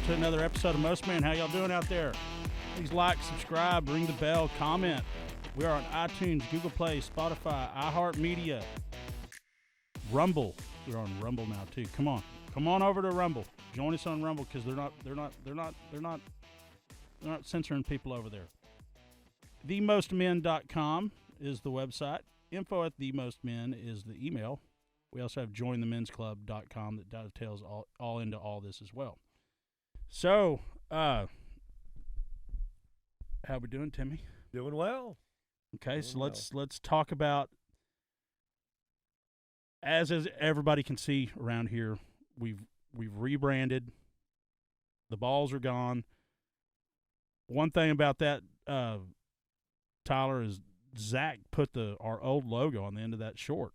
to another episode of Most Man. How y'all doing out there? Please like, subscribe, ring the bell, comment. We are on iTunes, Google Play, Spotify, iHeartMedia, Rumble. We're on Rumble now too. Come on over to Rumble. Join us on Rumble because they're not censoring people over there. TheMostMen.com is the website. info@TheMostMen is the email. We also have JoinTheMen'sClub.com that dovetails all into all this as well. So, how we doing, Timmy? Doing well. Okay, so let's talk about, as everybody can see around here, we've rebranded. The balls are gone. One thing about that, Tyler, is Zach put our old logo on the end of that short.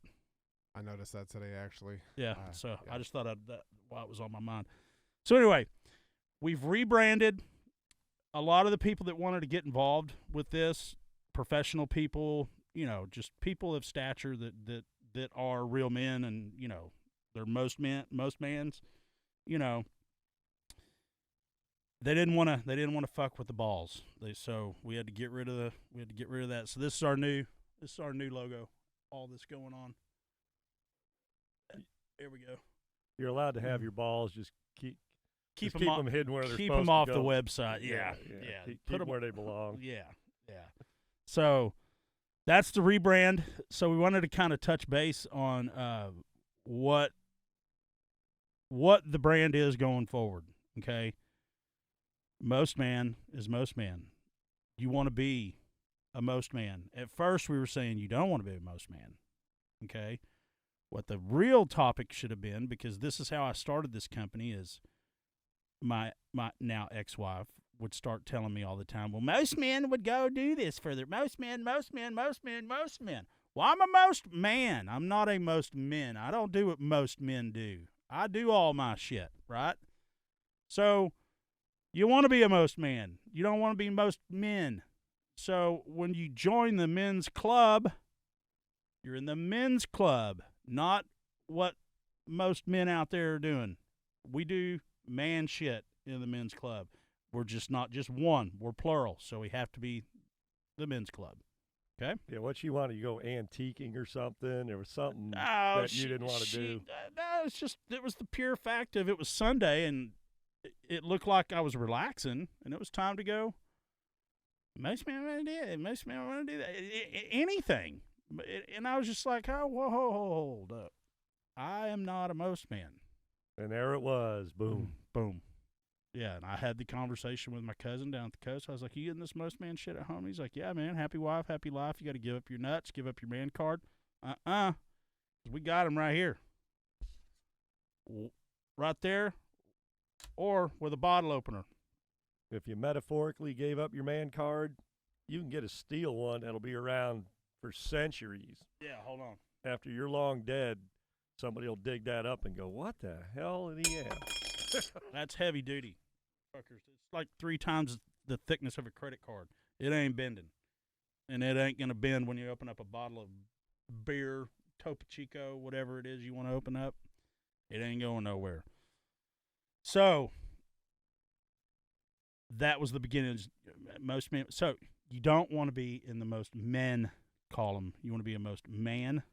I noticed that today, actually. Yeah, yeah. I just thought that while it was on my mind. So anyway, we've rebranded. A lot of the people that wanted to get involved with this, professional people, just people of stature that are real men, and they're most mans. They didn't want to fuck with the balls. So we had to get rid of that. So this is our new logo. All this going on. There we go. You're allowed to have your balls. Just keep them hidden where they're supposed to go. Keep them off the website. Yeah. Put them where they belong. Yeah. So that's the rebrand. So we wanted to kind of touch base on what the brand is going forward. Okay. Most man is most man. You want to be a most man. At first we were saying you don't want to be a most man. Okay. What the real topic should have been, because this is how I started this company, is my now ex-wife would start telling me all the time, well, most men would go do this further. Most men. Well, I'm a most man. I'm not a most men. I don't do what most men do. I do all my shit, right? So you want to be a most man. You don't want to be most men. So when you join the men's club, you're in the men's club. Not what most men out there are doing. We do man shit in the men's club. We're just not just one. We're plural. So we have to be the men's club. Okay? Yeah, what you wanted, you go antiquing or something? There was something that you didn't want to do. No, it was the pure fact of it was Sunday, and it looked like I was relaxing, and it was time to go. Most men want to do it. Most men want to do that. Anything. And I was just like, oh, whoa, hold up. I am not a most man. And there it was. Boom. Boom. Yeah, and I had the conversation with my cousin down at the coast. I was like, you getting this most man shit at home? He's like, yeah, man, happy wife, happy life. You got to give up your nuts, give up your man card. We got him right here. Right there, or with a bottle opener. If you metaphorically gave up your man card, you can get a steel one that'll be around for centuries. Yeah, hold on. After you're long dead, somebody will dig that up and go, what the hell did he have? That's heavy duty. Fuckers. It's like 3 times the thickness of a credit card. It ain't bending. And it ain't going to bend when you open up a bottle of beer, Topo Chico, whatever it is you want to open up. It ain't going nowhere. So that was the beginning. Most men. So you don't want to be in the most men column. You want to be a most man,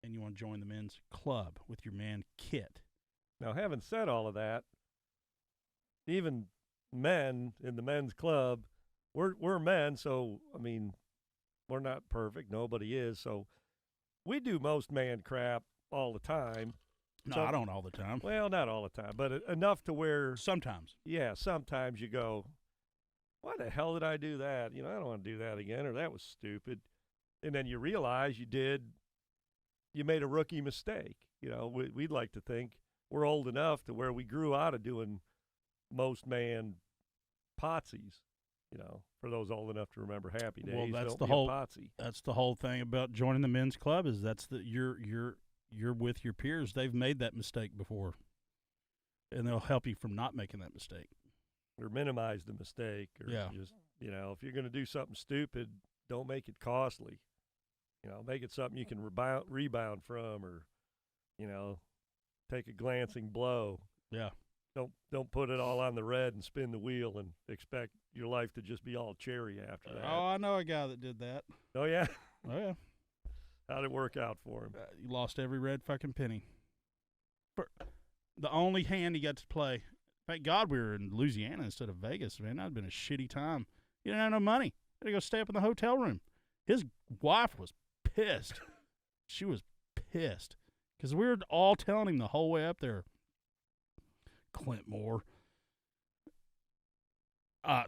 and you want to join the men's club with your man kit. Now, having said all of that, even men in the men's club, we're men, so, I mean, we're not perfect. Nobody is. So we do most man crap all the time. No, I don't all the time. Well, not all the time, but enough to where. Sometimes. Yeah, sometimes you go, why the hell did I do that? I don't want to do that again, or that was stupid. And then you realize you made a rookie mistake. We'd like to think we're old enough to where we grew out of doing most man potsies. For those old enough to remember Happy Days. Well, that's don't the be a whole. potsy. That's the whole thing about joining the men's club is you're with your peers. They've made that mistake before, and they'll help you from not making that mistake. Or minimize the mistake. Or just, if you're going to do something stupid, don't make it costly. Make it something you can rebound from, or, take a glancing blow. Yeah. Don't put it all on the red and spin the wheel and expect your life to just be all cherry after that. Oh, I know a guy that did that. Oh yeah. Oh, yeah. How'd it work out for him? He lost every red fucking penny. For the only hand he got to play. Thank God we were in Louisiana instead of Vegas, man. That'd been a shitty time. He didn't have no money. He had to go stay up in the hotel room. His wife was pissed. She was pissed. Because we were all telling him the whole way up there, Clint Moore. Yeah,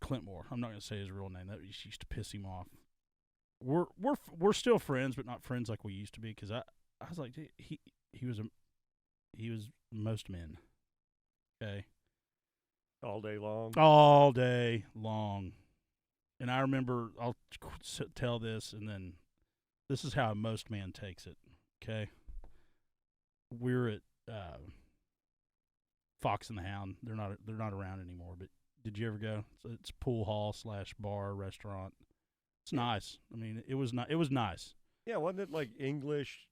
Clint Moore. I'm not going to say his real name. That used to piss him off. We're still friends, but not friends like we used to be. Because I was like, dude, he was most men. Okay. All day long. All day long. And I remember, I'll tell this, and then this is how most man takes it. Okay. We're at Fox and the Hound. They're not around anymore. But did you ever go? It's pool hall / bar restaurant. It's nice. I mean, it was It was nice. Yeah, wasn't it like English?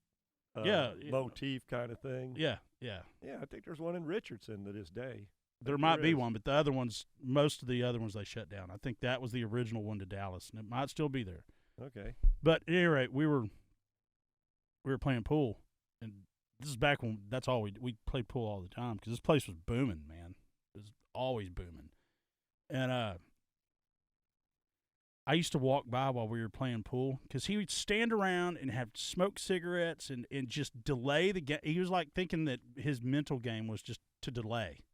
Motif kind of thing. Yeah. Yeah, I think there's one in Richardson to this day. There might be one, but the other ones, most of the other ones, they shut down. I think that was the original one to Dallas, and it might still be there. Okay. But at any rate, we were playing pool, and this is back when that's all we played pool all the time because this place was booming, man. It was always booming, and I used to walk by while we were playing pool because he would stand around and have smoke cigarettes and just delay the game. He was like thinking that his mental game was just to delay.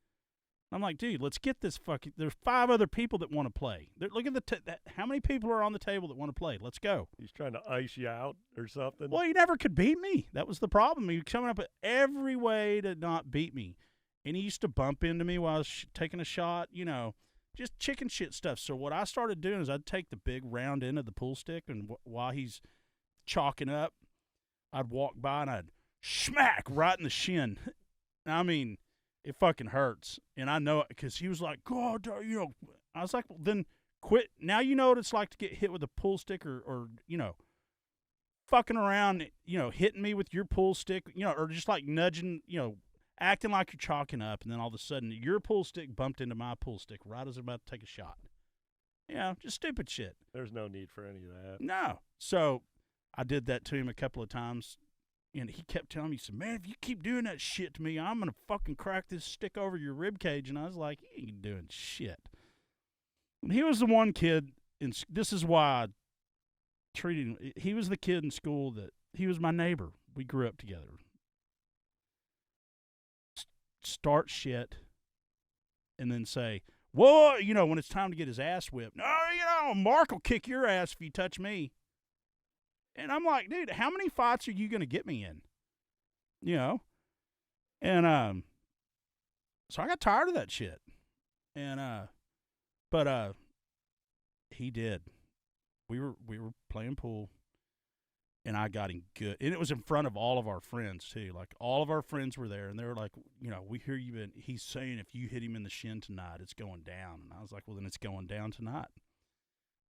I'm like, dude, let's get this fucking. There's 5 other people that want to play. Look at how many people are on the table that want to play. Let's go. He's trying to ice you out or something. Well, he never could beat me. That was the problem. He was coming up with every way to not beat me, and he used to bump into me while I was taking a shot. You know, just chicken shit stuff. So what I started doing is I'd take the big round end of the pool stick, and while he's chalking up, I'd walk by and I'd smack right in the shin. I mean, it fucking hurts. And I know it because he was like, God, you know. I was like, well, then quit. Now you know what it's like to get hit with a pool stick or you know, fucking around, you know, hitting me with your pool stick, you know, or just like nudging, you know, acting like you're chalking up, and then all of a sudden your pool stick bumped into my pool stick right as I'm about to take a shot. You know, just stupid shit. There's no need for any of that. No. So I did that to him a couple of times, and he kept telling me, he said, man, if you keep doing that shit to me, I'm going to fucking crack this stick over your rib cage. And I was like, you ain't doing shit. And he was the one kid, and this is why I treated him. He was the kid in school that, he was my neighbor. We grew up together. Start shit, and then say, whoa, you know, when it's time to get his ass whipped. No, you know, Mark will kick your ass if you touch me. And I'm like, dude, how many fights are you going to get me in? You know? And so I got tired of that shit. And but he did. We were playing pool, and I got him good. And it was in front of all of our friends too. Like all of our friends were there, and they were like, you know, we hear you been he's saying if you hit him in the shin tonight, it's going down. And I was like, well, then it's going down tonight.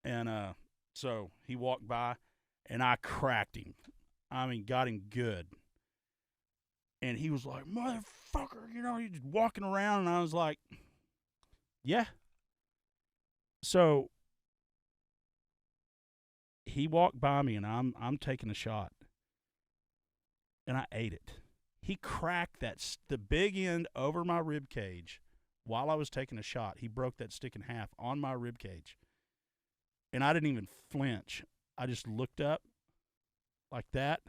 And so he walked by, and I cracked him. I mean, got him good. And he was like, motherfucker, you know, he's just walking around. And I was like, yeah. So he walked by me, and I'm taking a shot. And I ate it. He cracked the big end over my rib cage while I was taking a shot. He broke that stick in half on my rib cage. And I didn't even flinch. I just looked up like that,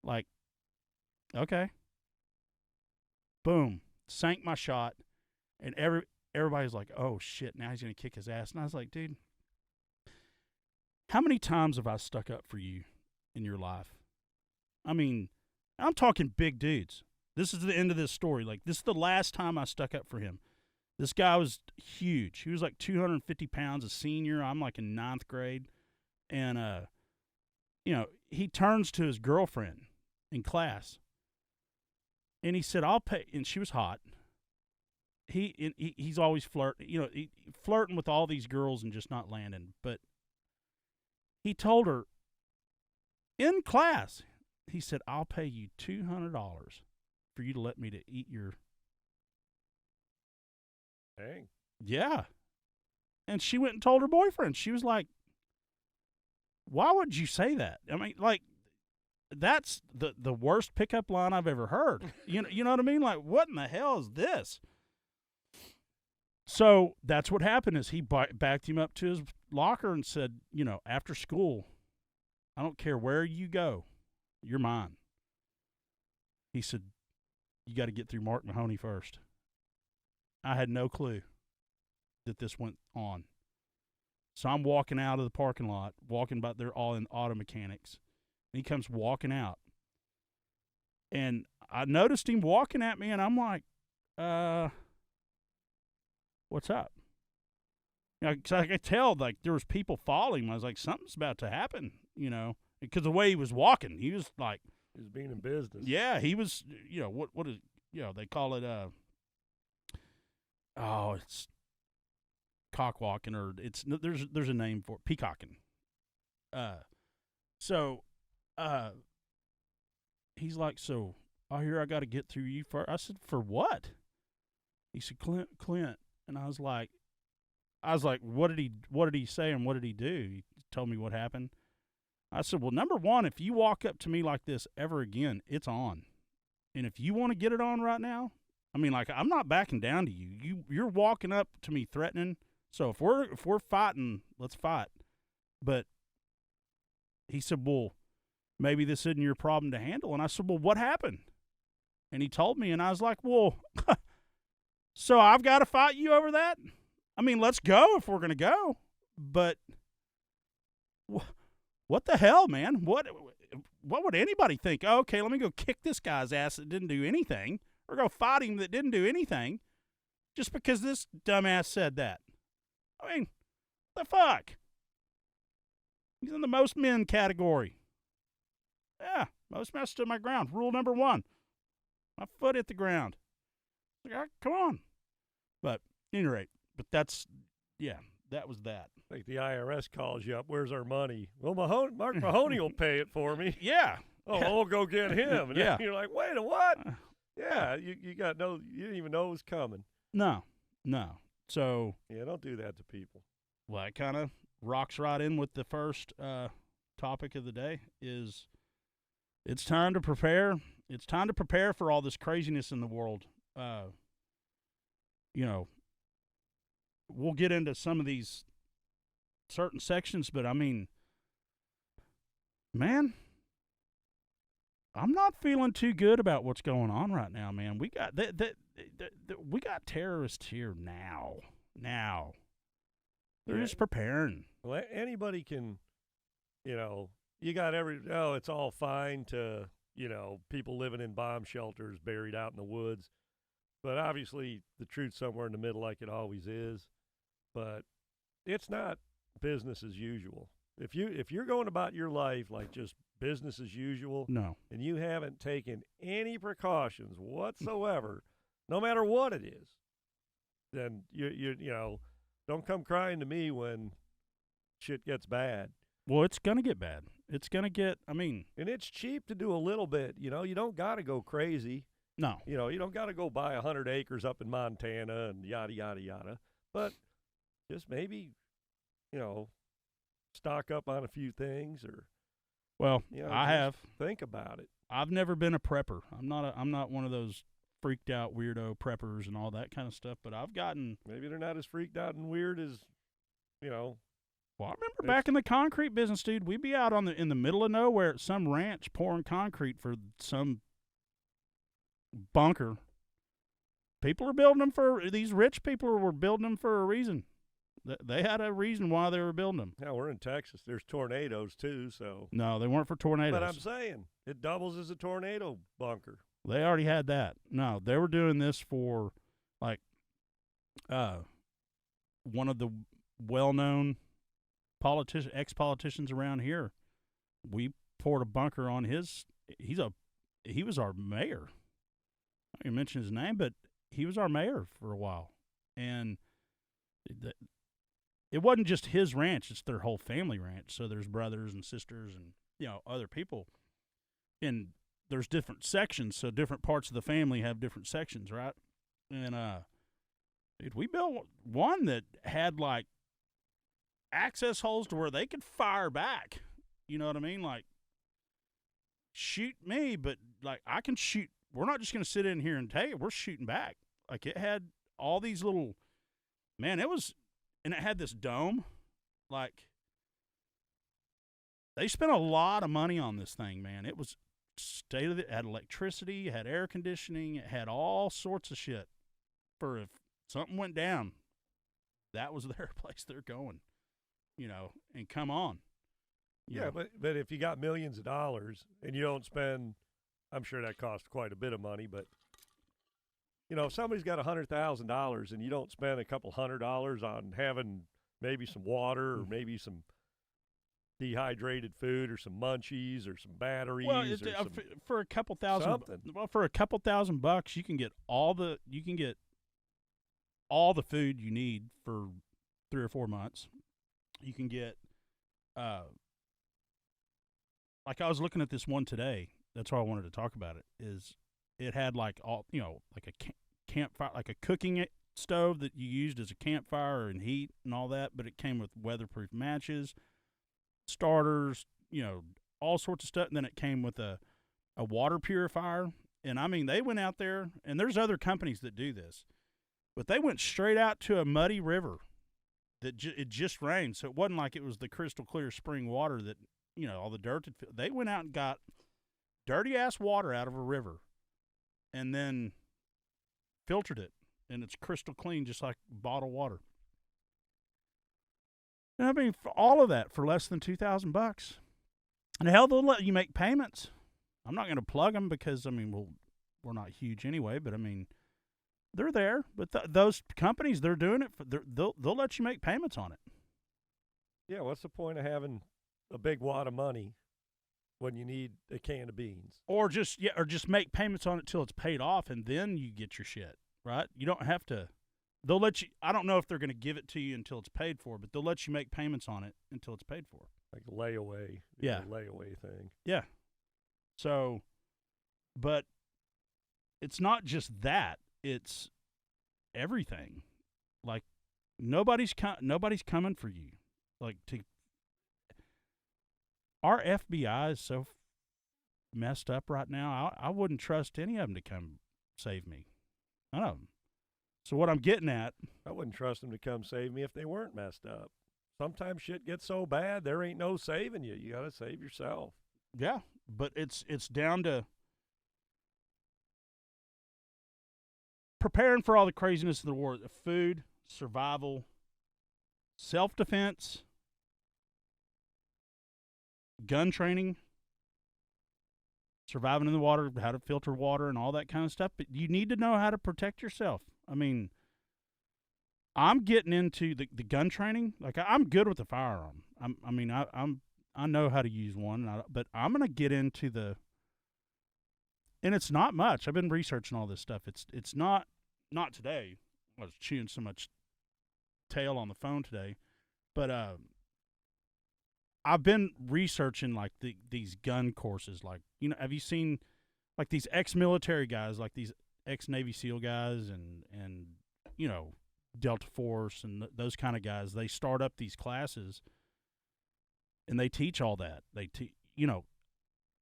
like, okay. Boom. Sank my shot. And everybody's like, oh, shit, now he's going to kick his ass. And I was like, dude, how many times have I stuck up for you in your life? I mean, I'm talking big dudes. This is the end of this story. Like, this is the last time I stuck up for him. This guy was huge. He was like 250 pounds, a senior. I'm like in 9th grade. And, you know, he turns to his girlfriend in class. And he said, I'll pay. And she was hot. He's always flirting with all these girls and just not landing. But he told her in class, he said, I'll pay you $200 for you to let me to eat your Dang. Yeah. And she went and told her boyfriend. She was like, why would you say that? I mean, like, that's the worst pickup line I've ever heard. You know what I mean? Like, what in the hell is this? So that's what happened is he backed him up to his locker and said, after school, I don't care where you go, you're mine. He said, you got to get through Mark Mahoney first. I had no clue that this went on. So I'm walking out of the parking lot, walking by, they're all in auto mechanics. And he comes walking out. And I noticed him walking at me, and I'm like, what's up? Because I could tell, like, there was people following him. I was like, something's about to happen, because the way he was walking, he was like, He was being in business. yeah, he was, what is, they call it, it's cockwalking, or there's a name for it, peacocking. He's like, so I hear I got to get through you first. I said, for what? He said, Clint. And I was like, what did he say and what did he do? He told me what happened. I said, well, number one, if you walk up to me like this ever again, it's on. And if you want to get it on right now, I mean, like, I'm not backing down to you. You're walking up to me threatening. So if we're fighting, let's fight. But he said, well, maybe this isn't your problem to handle. And I said, well, what happened? And he told me, and I was like, well, so I've got to fight you over that? I mean, let's go if we're going to go. But what the hell, man? What would anybody think? Oh, okay, let me go kick this guy's ass that didn't do anything, or go fight him that didn't do anything, just because this dumbass said that. I mean, the fuck? He's in the most men category. Yeah, most men stood my ground. Rule number 1. My foot hit the ground. Like, come on. But, at any rate, that was that. Like the IRS calls you up, where's our money? Well, Mark Mahoney will pay it for me. Yeah. Oh, we'll go get him. And yeah. You're like, wait a what? Yeah, you didn't even know it was coming. No. So. Yeah, don't do that to people. Well, that kind of rocks right in with the first topic of the day is it's time to prepare. It's time to prepare for all this craziness in the world. We'll get into some of these certain sections, but I mean, man, I'm not feeling too good about what's going on right now, man. We got we got terrorists here now. They're just preparing. Well, anybody can, you got it's all fine to, people living in bomb shelters buried out in the woods. But obviously the truth's somewhere in the middle like it always is. But it's not business as usual. If you're going about your life like just business as usual, no, and you haven't taken any precautions whatsoever, no matter what it is, then you don't come crying to me when shit gets bad. Well, it's going to get bad. It's going to get, and it's cheap to do a little bit. You don't got to go crazy. No. You don't got to go buy 100 acres up in Montana and yada, yada, yada. But just maybe, stock up on a few things or. Well, I have. Think about it. I've never been a prepper. I'm not one of those freaked out weirdo preppers and all that kind of stuff, but I've gotten. Maybe they're not as freaked out and weird as, Well, I remember back in the concrete business, dude, we'd be out in the middle of nowhere at some ranch pouring concrete for some bunker. People are building them these rich people were building them for a reason. They had a reason why they were building them. Yeah, we're in Texas. There's tornadoes too, so. No, they weren't for tornadoes. But I'm saying, it doubles as a tornado bunker. They already had that. No, they were doing this for, like, one of the well-known ex-politicians around here. We poured a bunker on he was our mayor. I can mention his name, but he was our mayor for a while. And it wasn't just his ranch, it's their whole family ranch. So there's brothers and sisters and, other people. And there's different sections, so different parts of the family have different sections, right? And Dude, we built one that had like access holes to where they could fire back. You know what I mean? Like, shoot me, but like I can shoot. We're not just going to sit in here and take it. We're shooting back. Like, it had all these little, man, it was, and it had this dome. Like, they spent a lot of money on this thing, man. It was state of it had electricity, it had air conditioning, it had all sorts of shit for if something went down, that was their place they're going, and come on. Yeah, but if you got millions of dollars and you don't spend, I'm sure that costs quite a bit of money, but if somebody's got $100,000 and you don't spend a couple $100 on having maybe some water or maybe some dehydrated food or some munchies or some batteries for a couple thousand something. Well, for a couple $1,000 you can get all the food you need for 3 or 4 months. You can get like I was looking at this one today. That's why I wanted to talk about it. Is it had like all like a campfire, like a cooking stove that you used as a campfire and heat and all that, but it came with weatherproof matches, starters, all sorts of stuff. And then it came with a water purifier. And I mean, they went out there, and there's other companies that do this, but they went straight out to a muddy river that it just rained. So it wasn't like it was the crystal clear spring water that, all the dirt. They went out and got dirty ass water out of a river and then filtered it, and it's crystal clean, just like bottled water. And I mean, for all of that for less than $2,000, and hell, they'll let you make payments. I'm not going to plug them because we're not huge anyway. But I mean, they're there. But those companies, they're doing it. They'll let you make payments on it. Yeah, what's the point of having a big wad of money when you need a can of beans? Or just make payments on it till it's paid off, and then you get your shit, right? You don't have to. They'll let you. I don't know if they're going to give it to you until it's paid for, but they'll let you make payments on it until it's paid for. Like a layaway. Yeah. Layaway thing. Yeah. So, but it's not just that. It's everything. Like, nobody's coming for you. Like, our FBI is so messed up right now. I wouldn't trust any of them to come save me. None of them. So what I'm getting at, I wouldn't trust them to come save me if they weren't messed up. Sometimes shit gets so bad there ain't no saving you. You got to save yourself. Yeah, but it's down to preparing for all the craziness of the war. Food, survival, self-defense, gun training, surviving in the water, how to filter water and all that kind of stuff. But you need to know how to protect yourself. I mean, I'm getting into the gun training. Like, I'm good with the firearm. I know how to use one, but I'm going to get into and it's not much. I've been researching all this stuff. It's not today. I was chewing so much tail on the phone today, but I've been researching like these gun courses. Like, have you seen like these ex-military guys, like these ex-Navy SEAL guys and Delta Force and those kind of guys? They start up these classes and they teach all that. They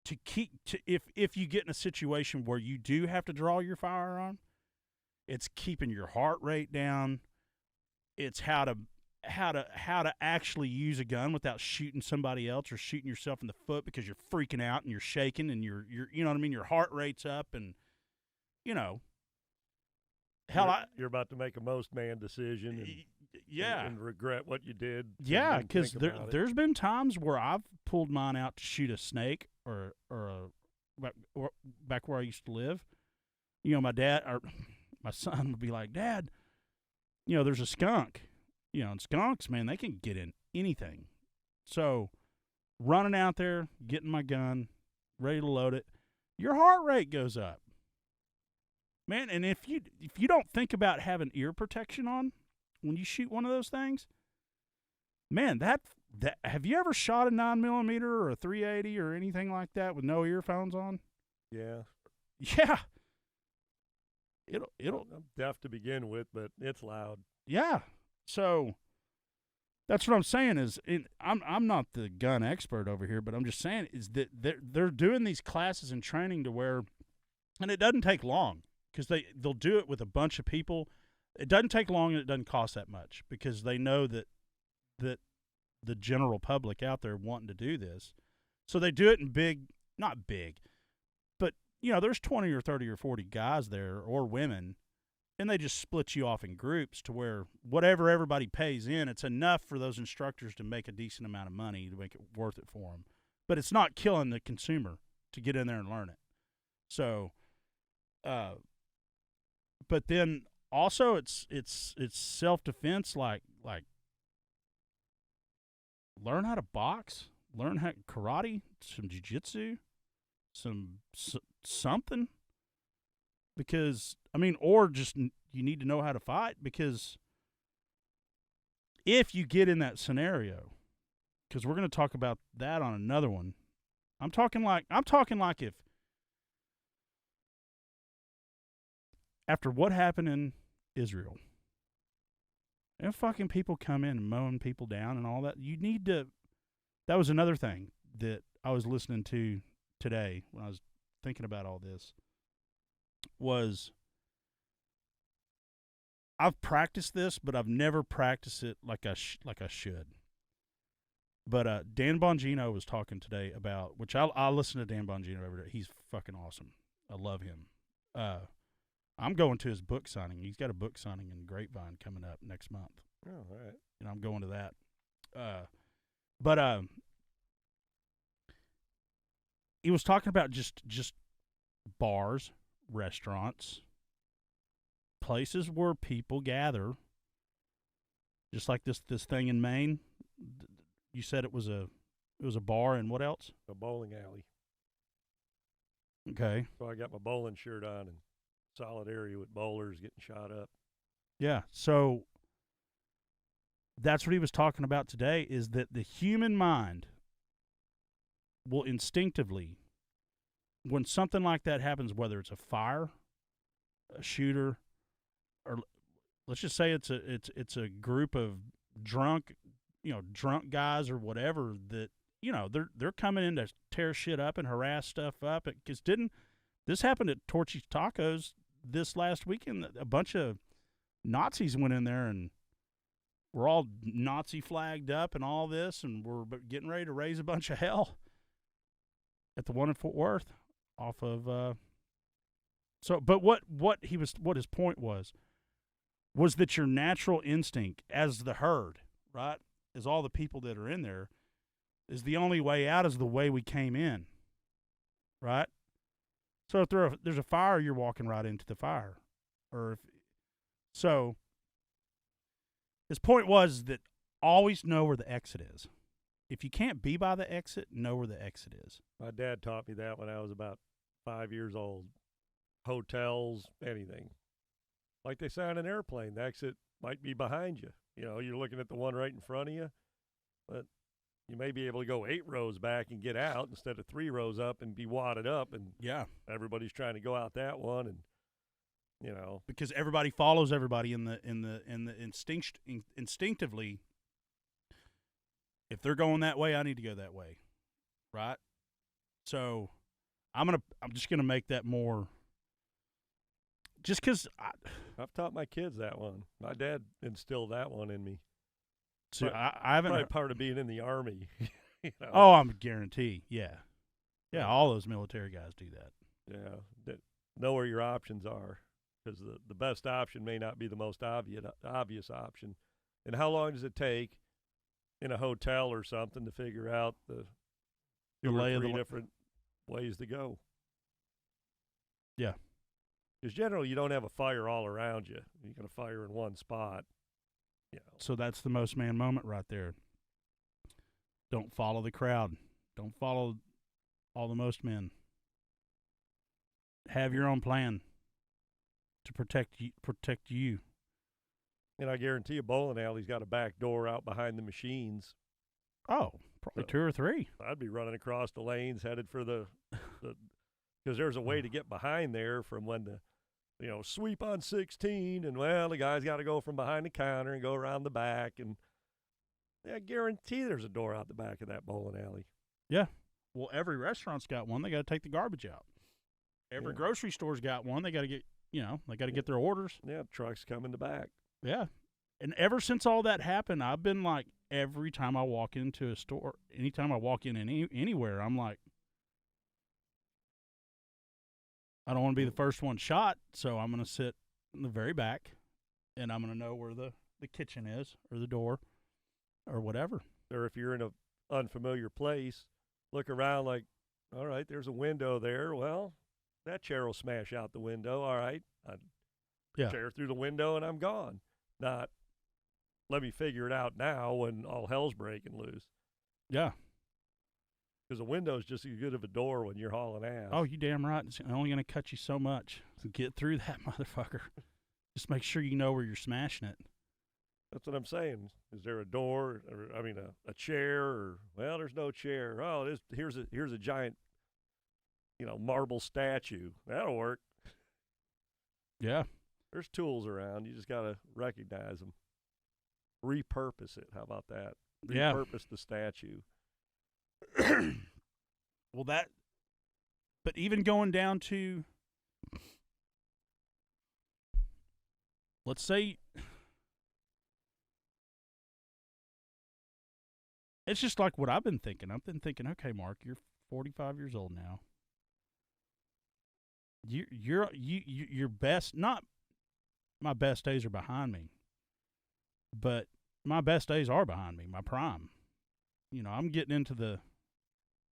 if you get in a situation where you do have to draw your firearm, it's keeping your heart rate down. It's how to actually use a gun without shooting somebody else or shooting yourself in the foot because you're freaking out and you're shaking and you're you know what I mean, your heart rate's up and you're about to make a most man decision and regret what you did. Yeah, because there's been times where I've pulled mine out to shoot a snake or back where I used to live. My dad or my son would be like, "Dad, there's a skunk." And skunks, man, they can get in anything. So running out there, getting my gun, ready to load it, your heart rate goes up. Man, and if you don't think about having ear protection on when you shoot one of those things, man, that have you ever shot a 9mm or a 380 or anything like that with no earphones on? Yeah. Yeah. it'll I'm deaf to begin with, but it's loud. yeah. So that's what I'm saying is I'm not the gun expert over here, but I'm just saying is that they're doing these classes and training to where, and it doesn't take long because they'll do it with a bunch of people. It doesn't take long and it doesn't cost that much because they know that the general public out there wanting to do this, so they do it in big, not big, but there's 20 or 30 or 40 guys there or women. And they just split you off in groups to where whatever everybody pays in, it's enough for those instructors to make a decent amount of money to make it worth it for them. But it's not killing the consumer to get in there and learn it. So, but then also it's self defense, like learn how to box, learn how karate, some jiu-jitsu, something. Because, or just you need to know how to fight because if you get in that scenario, because we're going to talk about that on another one, I'm talking like if after what happened in Israel, and fucking people come in and mowing people down and all that, that was another thing that I was listening to today when I was thinking about all this. Was I've practiced this, but I've never practiced it like I should. But Dan Bongino was talking today about, which I listen to Dan Bongino every day. He's fucking awesome. I love him. I'm going to his book signing. He's got a book signing in Grapevine coming up next month. Oh, all right. And I'm going to that. But he was talking about just bars, restaurants, places where people gather, just like this thing in Maine. You said it was a bar, and what else? A bowling alley. Okay. So I got my bowling shirt on and solid area with bowlers getting shot up. Yeah. So that's what he was talking about today, is that the human mind will instinctively, when something like that happens, whether it's a fire, a shooter, or let's just say it's a group of drunk guys or whatever that they're coming in to tear shit up and harass stuff up. Because this happened at Torchy's Tacos this last weekend? A bunch of Nazis went in there and we're all Nazi flagged up and all this, and we're getting ready to raise a bunch of hell at the one in Fort Worth off of. But what his point was that your natural instinct as the herd, right, as all the people that are in there, is the only way out is the way we came in, right? So if there's a fire, you're walking right into the fire, so his point was that always know where the exit is. If you can't be by the exit, know where the exit is. My dad taught me that when I was about 5 years old. Hotels, anything. Like they say on an airplane, the exit might be behind you. You're looking at the one right in front of you, but you may be able to go 8 rows back and get out instead of 3 rows up and be wadded up. And everybody's trying to go out that one, and because everybody follows everybody in the instinctively. If they're going that way, I need to go that way, right? So I'm just gonna make that more. Just because I've taught my kids that one. My dad instilled that one in me. So I haven't. Probably part of being in the Army. Oh, I'm guarantee. Yeah. All those military guys do that. Yeah, know where your options are, because the best option may not be the most obvious option. And how long does it take in a hotel or something to figure out the 2 or 3 different ways to go? Yeah. Because generally you don't have a fire all around you. You're going to fire in one spot. So that's the most man moment right there. Don't follow the crowd. Don't follow all the most men. Have your own plan to protect you. And I guarantee a bowling alley's got a back door out behind the machines. Oh, probably 2 or 3. I'd be running across the lanes headed for the because there's a way to get behind there from when the sweep on 16, and well, the guy's got to go from behind the counter and go around the back, and I guarantee there's a door out the back of that bowling alley. Yeah. Well, every restaurant's got one. They got to take the garbage out. Every grocery store's got one. They got to get, they got to get their orders. Yeah, trucks come in the back. Yeah. And ever since all that happened, I've been like, every time I walk into a store, anytime I walk in anywhere, I'm like, I don't want to be the first one shot, so I'm going to sit in the very back, and I'm going to know where the kitchen is or the door or whatever. Or if you're in an unfamiliar place, look around like, all right, there's a window there. Well, that chair will smash out the window. All right. Chair through the window, and I'm gone. Not, let me figure it out now when all hell's breaking loose. Yeah. Because a window's just as good of a door when you're hauling ass. Oh, you damn right. It's only going to cut you so much to get through that motherfucker. Just make sure you know where you're smashing it. That's what I'm saying. Is there a door, or a chair, or well, there's no chair. Oh, here's a giant, marble statue. That'll work. Yeah. There's tools around. You just got to recognize them. Repurpose it. How about that? Yeah. Repurpose the statue. Well, but even going down to, let's say, it's just like what I've been thinking. I've been thinking, okay, Mark, you're 45 years old now. Your best, not my best days are behind me, but my best days are behind me, my prime. I'm getting into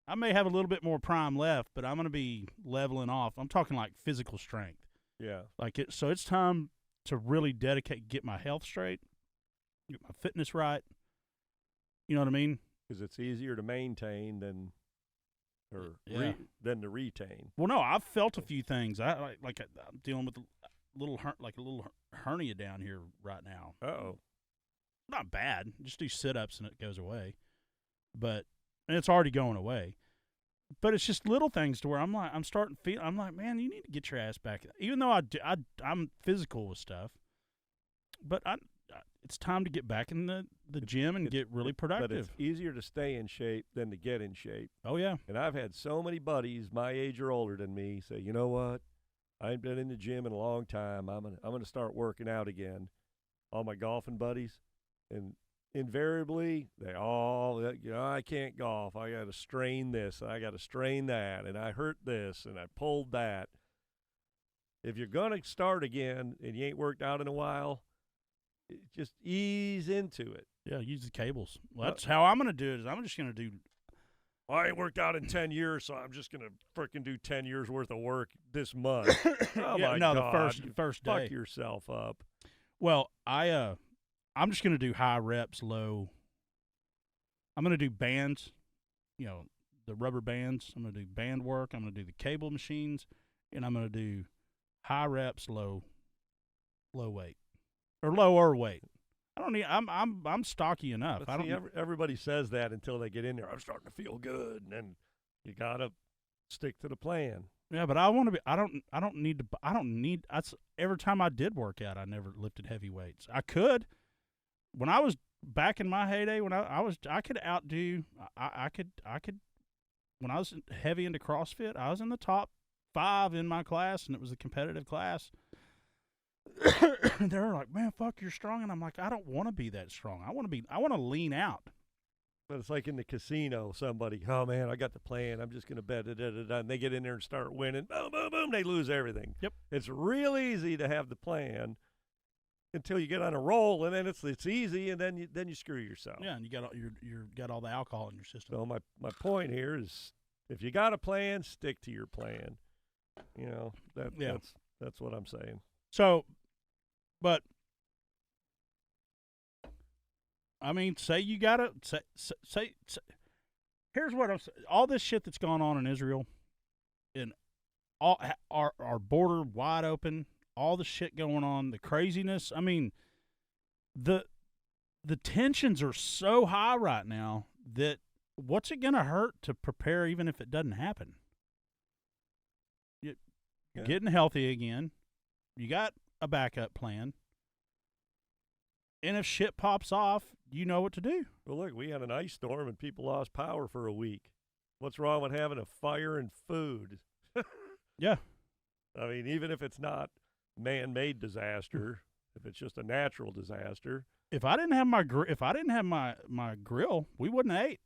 I may have a little bit more prime left, but I'm going to be leveling off. I'm talking like physical strength. Yeah. So it's time to really get my health straight, get my fitness right. You know what I mean? Because it's easier to maintain than to retain. Well, no, I've felt a few things. I'm dealing with a little hernia down here right now. Uh-oh. Not bad. Just do sit-ups and it goes away. And it's already going away. But it's just little things to where I'm like, man, you need to get your ass back. Even though I'm physical with stuff, but it's time to get back in the gym and get really productive. But it's easier to stay in shape than to get in shape. Oh, yeah. And I've had so many buddies my age or older than me say, you know what? I ain't been in the gym in a long time. I'm gonna start working out again. All my golfing buddies, and invariably they all, I can't golf. I got to strain this. I got to strain that, and I hurt this, and I pulled that. If you're gonna start again and you ain't worked out in a while, just ease into it. Yeah, use the cables. Well, that's how I'm gonna do it. Is I'm just gonna do. I ain't worked out in 10 years, so I'm just going to frickin' do 10 years worth of work this month. Oh, my God. The first day. Fuck yourself up. Well, I'm just going to do high reps, low. I'm going to do bands, the rubber bands. I'm going to do band work. I'm going to do the cable machines, and I'm going to do high reps, low weight, or lower weight. I don't need. I'm stocky enough. But everybody says that until they get in there. I'm starting to feel good, and then you gotta stick to the plan. Yeah, but I want to be. I don't need. That's every time I did work out, I never lifted heavy weights. I could, when I was back in my heyday, when I could outdo. I could. When I was heavy into CrossFit, I was in the top 5 in my class, and it was a competitive class. They're like, man, fuck, you're strong. And I'm like, I don't want to be that strong. I want to lean out. But it's like in the casino, somebody, oh man, I got the plan. I'm just going to bet it. And they get in there and start winning. Boom, boom, boom. They lose everything. Yep. It's real easy to have the plan until you get on a roll, and then it's easy, and then you screw yourself. Yeah, and you got all the alcohol in your system. So my point here is, if you got a plan, stick to your plan. That's what I'm saying. So, but, I mean, say you got to, say, here's what I'm saying. All this shit that's gone on in Israel, and all our border wide open, all the shit going on, the craziness. I mean, the tensions are so high right now that what's it going to hurt to prepare even if it doesn't happen? Getting healthy again. You got a backup plan. And if shit pops off, you know what to do. Well, look, we had an ice storm and people lost power for a week. What's wrong with having a fire and food? Yeah. I mean, even if it's not man-made disaster, if it's just a natural disaster. If I didn't have my grill, we wouldn't have ate.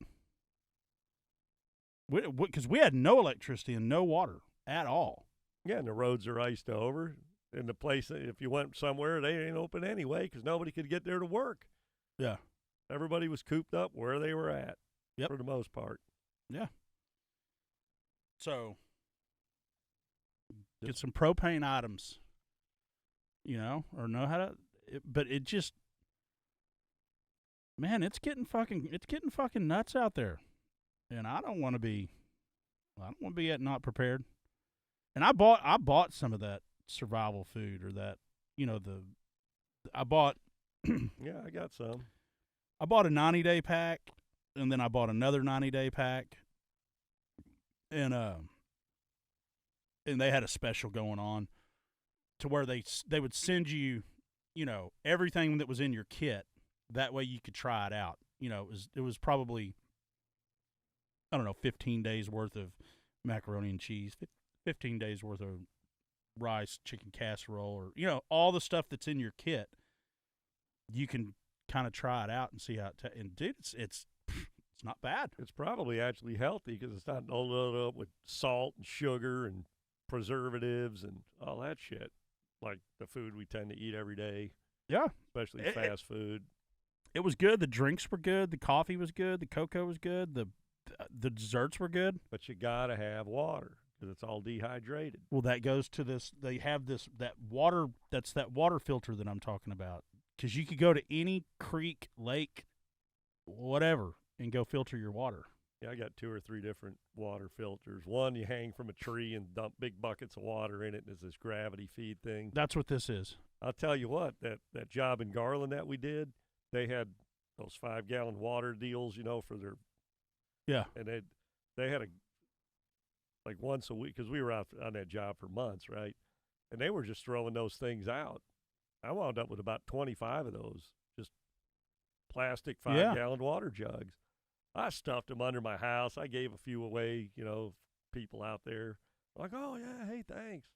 Because we had no electricity and no water at all. Yeah, and the roads are iced over. And the place, if you went somewhere, they ain't open anyway because nobody could get there to work. Yeah. Everybody was cooped up where they were at for the most part. Yeah. So, get some propane items, or know how to. But it just, man, it's getting fucking nuts out there, and I don't want to be not prepared. And I bought some of that survival food or that, I bought. Yeah, I got some. I bought a 90-day pack, and then I bought another 90-day pack, and they had a special going on to where they would send you, everything that was in your kit. That way you could try it out. It was probably, I don't know, 15 days worth of macaroni and cheese, 15 days worth of rice, chicken casserole, or all the stuff that's in your kit. You can kind of try it out and see how and dude, it's not bad. It's probably actually healthy because it's not all loaded up with salt and sugar and preservatives and all that shit, like the food we tend to eat every day. Yeah, especially fast food. It was good. The drinks were good. The coffee was good. The cocoa was good. The desserts were good. But you gotta have water because it's all dehydrated. Well, that goes to this. They have that water. That's that water filter that I'm talking about. Because you could go to any creek, lake, whatever, and go filter your water. Yeah, I got 2 or 3 different water filters. One you hang from a tree and dump big buckets of water in it, and it's this gravity feed thing. That's what this is. I'll tell you what, that job in Garland that we did, they had those 5-gallon water deals, for their. Yeah. And they had like once a week, because we were out on that job for months, right? And they were just throwing those things out. I wound up with about 25 of those, just plastic 5-gallon water jugs. I stuffed them under my house. I gave a few away, people out there. Like, oh, yeah, hey, thanks.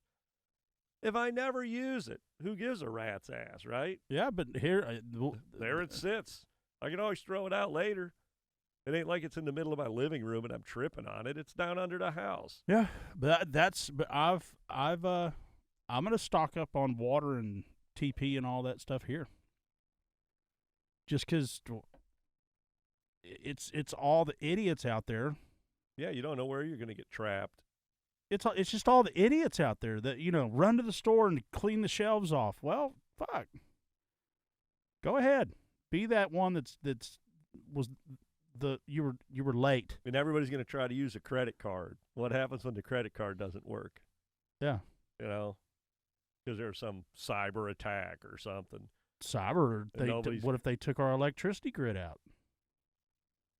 If I never use it, who gives a rat's ass, right? Yeah, but here. There it sits. I can always throw it out later. It ain't like it's in the middle of my living room and I'm tripping on it. It's down under the house. Yeah, but I'm gonna stock up on water and TP and all that stuff here. Just because it's all the idiots out there. Yeah, you don't know where you're gonna get trapped. It's just all the idiots out there that run to the store and clean the shelves off. Well, fuck. Go ahead, be that one you were late. And everybody's going to try to use a credit card. What happens when the credit card doesn't work? Yeah. Because there's some cyber attack or something. What if they took our electricity grid out?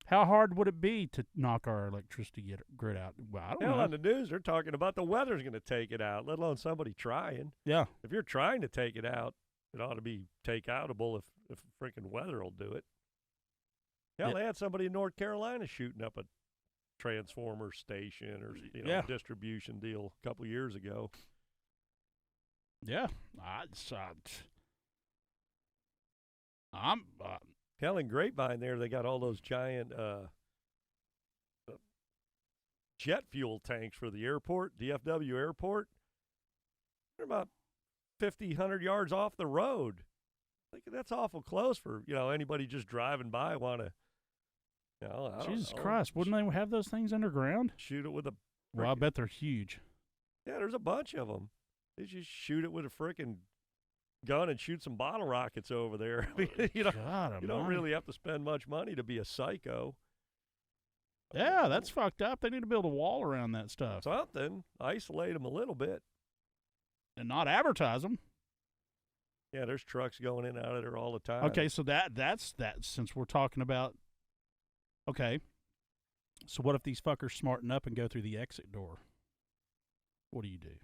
How hard would it be to knock our electricity grid out? Well, I don't know. On the news, they're talking about the weather's going to take it out, let alone somebody trying. Yeah. If you're trying to take it out, it ought to be take-outable if freaking weather will do it. Hell, they had somebody in North Carolina shooting up a transformer station or distribution deal a couple years ago. Yeah, I'm. Hell, in Grapevine there, they got all those giant jet fuel tanks for the airport, DFW airport. They're about 50, 100 yards off the road. That's awful close for anybody just driving by want to. Jesus Christ! Wouldn't they have those things underground? Shoot it with a. Well, I bet they're huge. Yeah, there's a bunch of them. They just shoot it with a frickin' gun and shoot some bottle rockets over there. I mean, you don't really have to spend much money to be a psycho. Yeah, that's fucked up. They need to build a wall around that stuff. Something. Isolate them a little bit. And not advertise them. Yeah, there's trucks going in and out of there all the time. Okay, so that's since we're talking about. Okay, so what if these fuckers smarten up and go through the exit door? What do you do?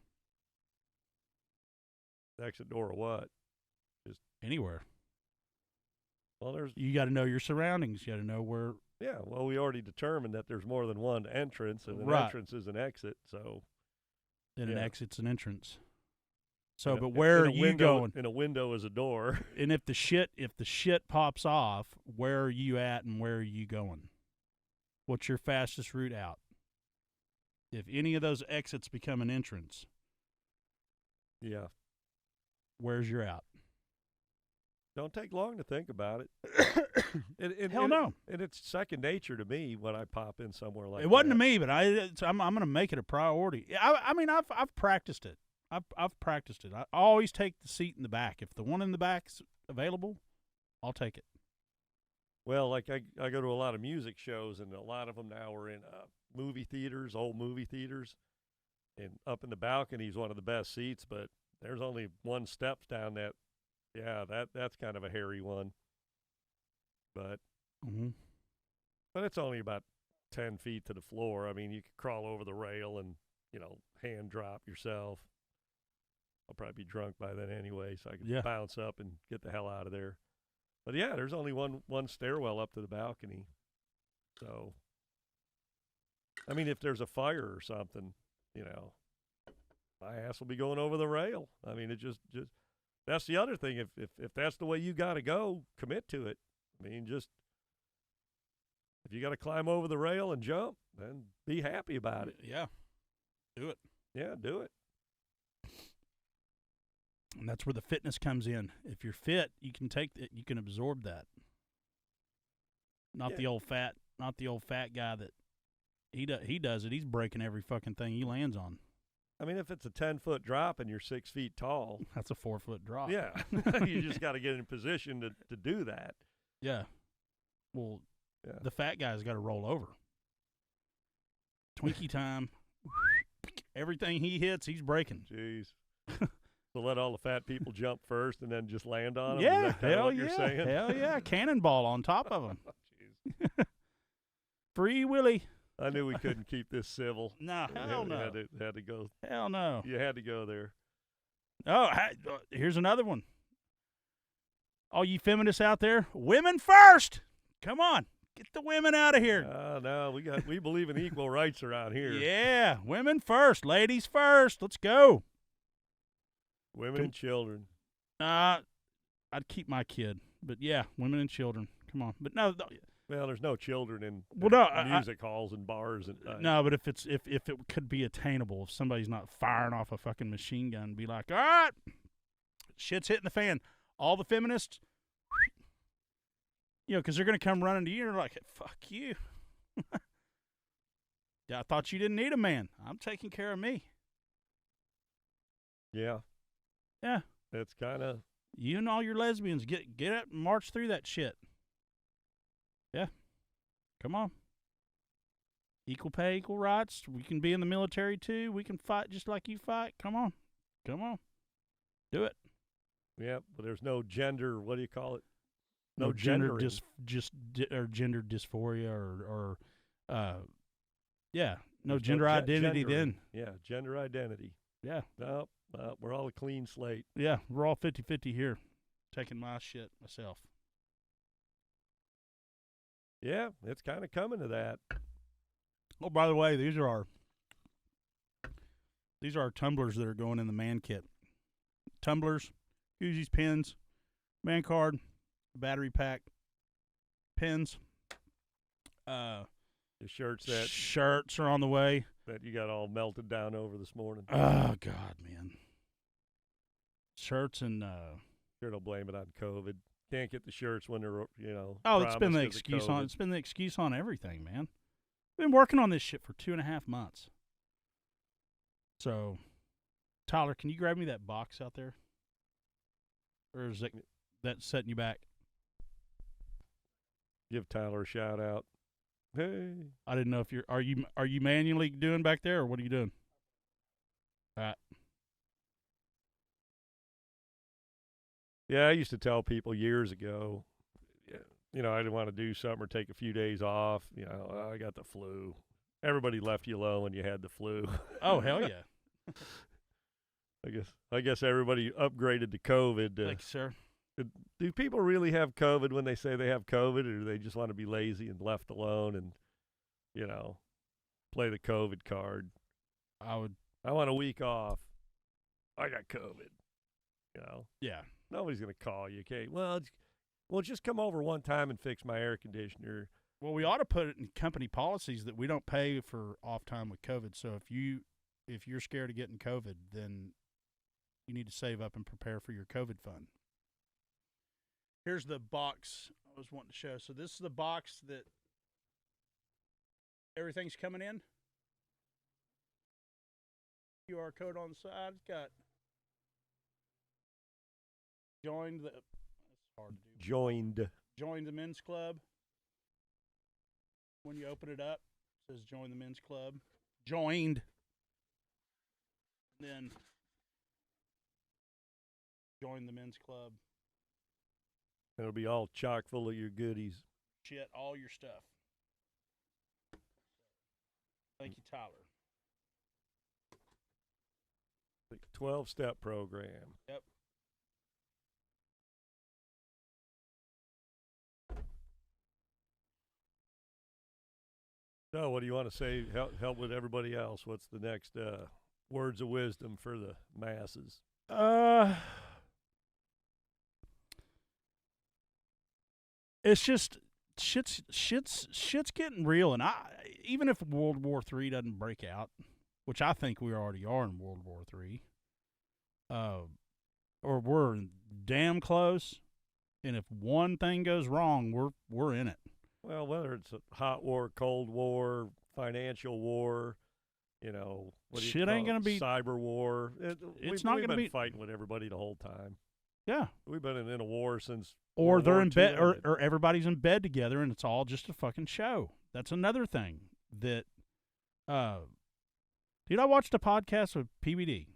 Exit door or what? Anywhere. Well, there's You got to know your surroundings. You got to know where. yeah. Well, we already determined that there's more than one entrance, and an Right. entrance is an exit. So Then an Yeah. exit's an entrance. So, and a- but where and are a you window, going? And a window is a door. And if the shit pops off, where are you at and where are you going? What's your fastest route out? If any of those exits become an entrance, Yeah. where's your out? Don't take long to think about it. Hell no. And it's second nature to me when I pop in somewhere like It wasn't that. to me, but I'm going to make it a priority. I mean, I've practiced it. I've practiced it. I always take the seat in the back. If the one in the back's available, I'll take it. Well, like I go to a lot of music shows, and a lot of them now are in movie theaters, old movie theaters, and up in the balcony is one of the best seats. But there's only one step down that. Yeah, that's kind of a hairy one. But Mm-hmm. but it's only about 10 feet to the floor. I mean, you could crawl over the rail and hand drop yourself. I'll probably be drunk by then anyway, so I can Yeah. bounce up and get the hell out of there. But yeah, there's only one stairwell up to the balcony. So, I mean, if there's a fire or something, my ass will be going over the rail. I mean, it just that's the other thing. If that's the way you got to go, commit to it. I mean, just if you got to climb over the rail and jump, then be happy about it. Yeah. Do it. Yeah, do it. And that's where the fitness comes in. If you're fit, you can take it. You can absorb that. Not Yeah. the old fat guy that he does it. He's breaking every fucking thing he lands on. I mean, if it's a 10-foot drop and you're 6 feet tall, That's a 4-foot drop. yeah, you just got to get in position to do that. Yeah. Well, Yeah. the fat guy's got to roll over. Twinkie time. Everything he hits, he's breaking. Jeez. So let all the fat people jump first and then just land on them? Yeah, Is that kinda hell what yeah, you're saying? hell yeah, cannonball on top of him. Jeez. Free Willy. I knew we couldn't keep this civil. No, hell You no, had to go. hell no. You had to go there. Oh, here's another one. All you feminists out there, women first. Come on, get the women out of here. No, we believe in equal rights around here. Yeah, women first, ladies first. Let's go. Women and children. I'd keep my kid, but yeah, women and children. Come on, but no, Well, there's no children in Well, no, music halls and bars and no. But if it could be attainable, if somebody's not firing off a fucking machine gun, be like, all right, shit's hitting the fan. All the feminists, because they're gonna come running to you and they're like, fuck you. Yeah, I thought you didn't need a man. I'm taking care of me. Yeah. Yeah. It's kind of You and all your lesbians, get up and march through that shit. Yeah. Come on. Equal pay, equal rights. We can be in the military too. We can fight just like you fight. Come on. Come on. Do it. yeah, but there's no gender. What do you call it? No gender gendering. or gender dysphoria or yeah, no There's gender identity gendering. then. Yeah, gender identity. Yeah. No, we're all a clean slate. Yeah, we're all 50-50 here. Taking my shit myself. Yeah, it's kind of coming to that. Oh, by the way, these are our tumblers that are going in the man kit. Tumblers, koozies, pins, man card, battery pack, pins. The shirts Shirts are on the way. that you got all melted down over this morning. Oh God, man. Shirts and Sure, don't blame it on COVID. Can't get the shirts when they're oh, it's been the promised 'cause of excuse on. COVID. It's been the excuse on everything, man. Been working on this shit for 2.5 months. So, Tyler, can you grab me that box out there, or is that setting you back? Give Tyler a shout out. Hey, I didn't know if are you manually doing back there, or what are you doing? All right. yeah, I used to tell people years ago, I didn't want to do something or take a few days off. I got the flu. Everybody left you alone when you had the flu. Oh hell yeah. I guess everybody upgraded to COVID. Thank you, sir. Do people really have COVID when they say they have COVID, or do they just want to be lazy and left alone and, play the COVID card? I want a week off. I got COVID. Yeah. Nobody's going to call you, okay? Well, just come over one time and fix my air conditioner. Well, we ought to put it in company policies that we don't pay for off time with COVID. So if you're scared of getting COVID, then you need to save up and prepare for your COVID fund. Here's the box I was wanting to show. So this is the box that everything's coming in. QR code on the side. It's got joined the. That's hard to do. Joined the men's club. When you open it up, it says join the men's club. Joined. And then join the men's club. It'll be all chock full of your goodies. Shit, all your stuff. Thank you, Tyler. 12-step program. Yep. So, what do you want to say? Help with everybody else. What's the next words of wisdom for the masses? It's just shit's getting real, and even if World War III doesn't break out, which I think we already are in World War III, or we're damn close, and if one thing goes wrong, we're in it. Well, whether it's a hot war, cold war, financial war, shit ain't gonna be cyber war. It's not gonna be fighting with everybody the whole time. Yeah, we've been in a war since. Or they're in bed, or everybody's in bed together, and it's all just a fucking show. That's another thing that. Dude, I watched a podcast with PBD.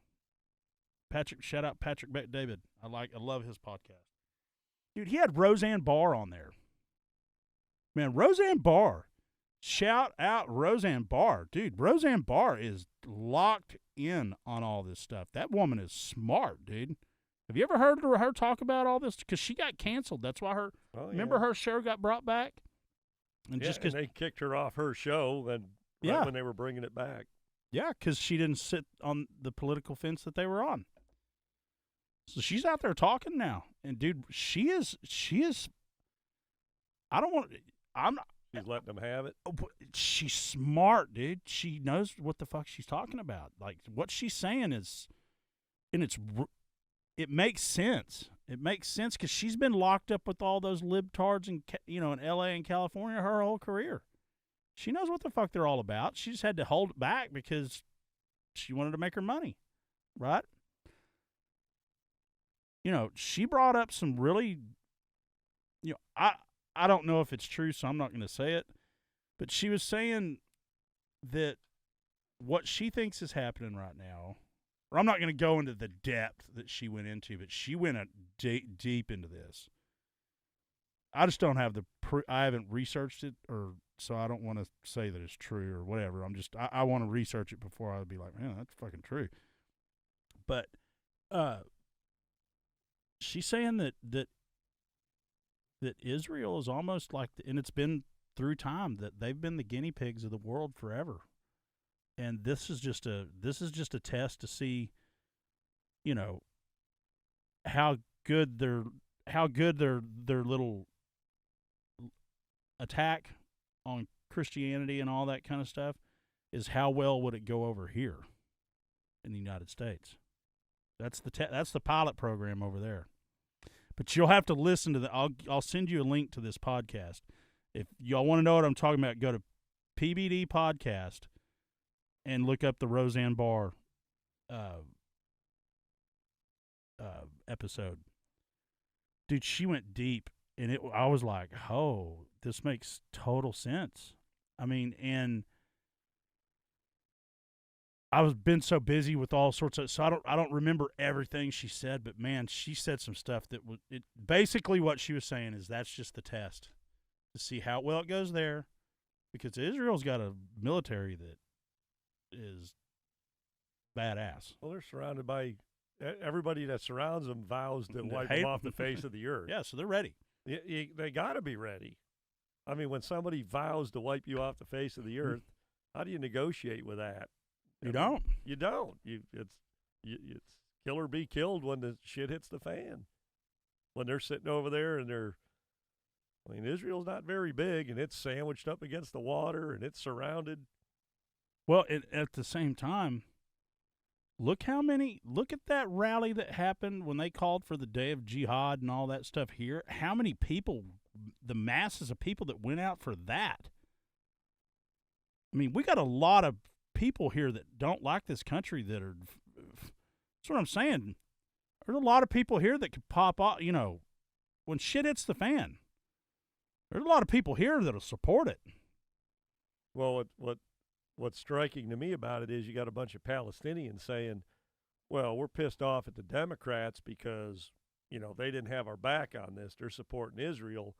Shout out Patrick David. I love his podcast. Dude, he had Roseanne Barr on there. Man, Roseanne Barr. Shout out Roseanne Barr. Dude, Roseanne Barr is locked in on all this stuff. That woman is smart, dude. Have you ever heard her talk about all this? Because she got canceled. That's why remember her show got brought back? And they kicked her off her show when they were bringing it back. Yeah, because she didn't sit on the political fence that they were on. So she's out there talking now. And, dude, she is I don't want I'm not. She's letting them have it. She's smart, dude. She knows what the fuck she's talking about. Like, what she's saying is, and it makes sense. It makes sense because she's been locked up with all those libtards in L.A. and California her whole career. She knows what the fuck they're all about. She just had to hold it back because she wanted to make her money, right? She brought up some really, I don't know if it's true, so I'm not going to say it, but she was saying that what she thinks is happening right now, or I'm not going to go into the depth that she went into, but she went deep into this. I just don't have I haven't researched it, so I don't want to say that it's true or whatever. I want to research it before I'd be like, man, that's fucking true. But she's saying that Israel is almost like, and it's been through time, that they've been the guinea pigs of the world forever. And this is just a test to see, how good their little attack on Christianity and all that kind of stuff is. How well would it go over here in the United States? That's the pilot program over there. But you'll have to listen to I'll send you a link to this podcast. If y'all want to know what I'm talking about, go to PBD Podcast and look up the Roseanne Barr episode. Dude, she went deep, and I was like, oh, this makes total sense. I mean, and I've been so busy with all sorts of, so I don't remember everything she said, but man, she said some stuff that basically what she was saying is that's just the test to see how well it goes there, because Israel's got a military that is badass. Well, they're surrounded by everybody that surrounds them vows to wipe them off the face of the earth. Yeah, so they're ready. They got to be ready. I mean, when somebody vows to wipe you off the face of the earth, how do you negotiate with that? You don't. You don't. It's kill or be killed when the shit hits the fan. When they're sitting over there and Israel's not very big, and it's sandwiched up against the water, and it's surrounded. Well, at the same time, look at that rally that happened when they called for the day of jihad and all that stuff here. How many people, the masses of people that went out for that? I mean, we got a lot of people here that don't like this country that are, that's what I'm saying. There's a lot of people here that could pop off, when shit hits the fan. There's a lot of people here that'll support it. Well, what's striking to me about it is you got a bunch of Palestinians saying, well, we're pissed off at the Democrats because, they didn't have our back on this. They're supporting Israel,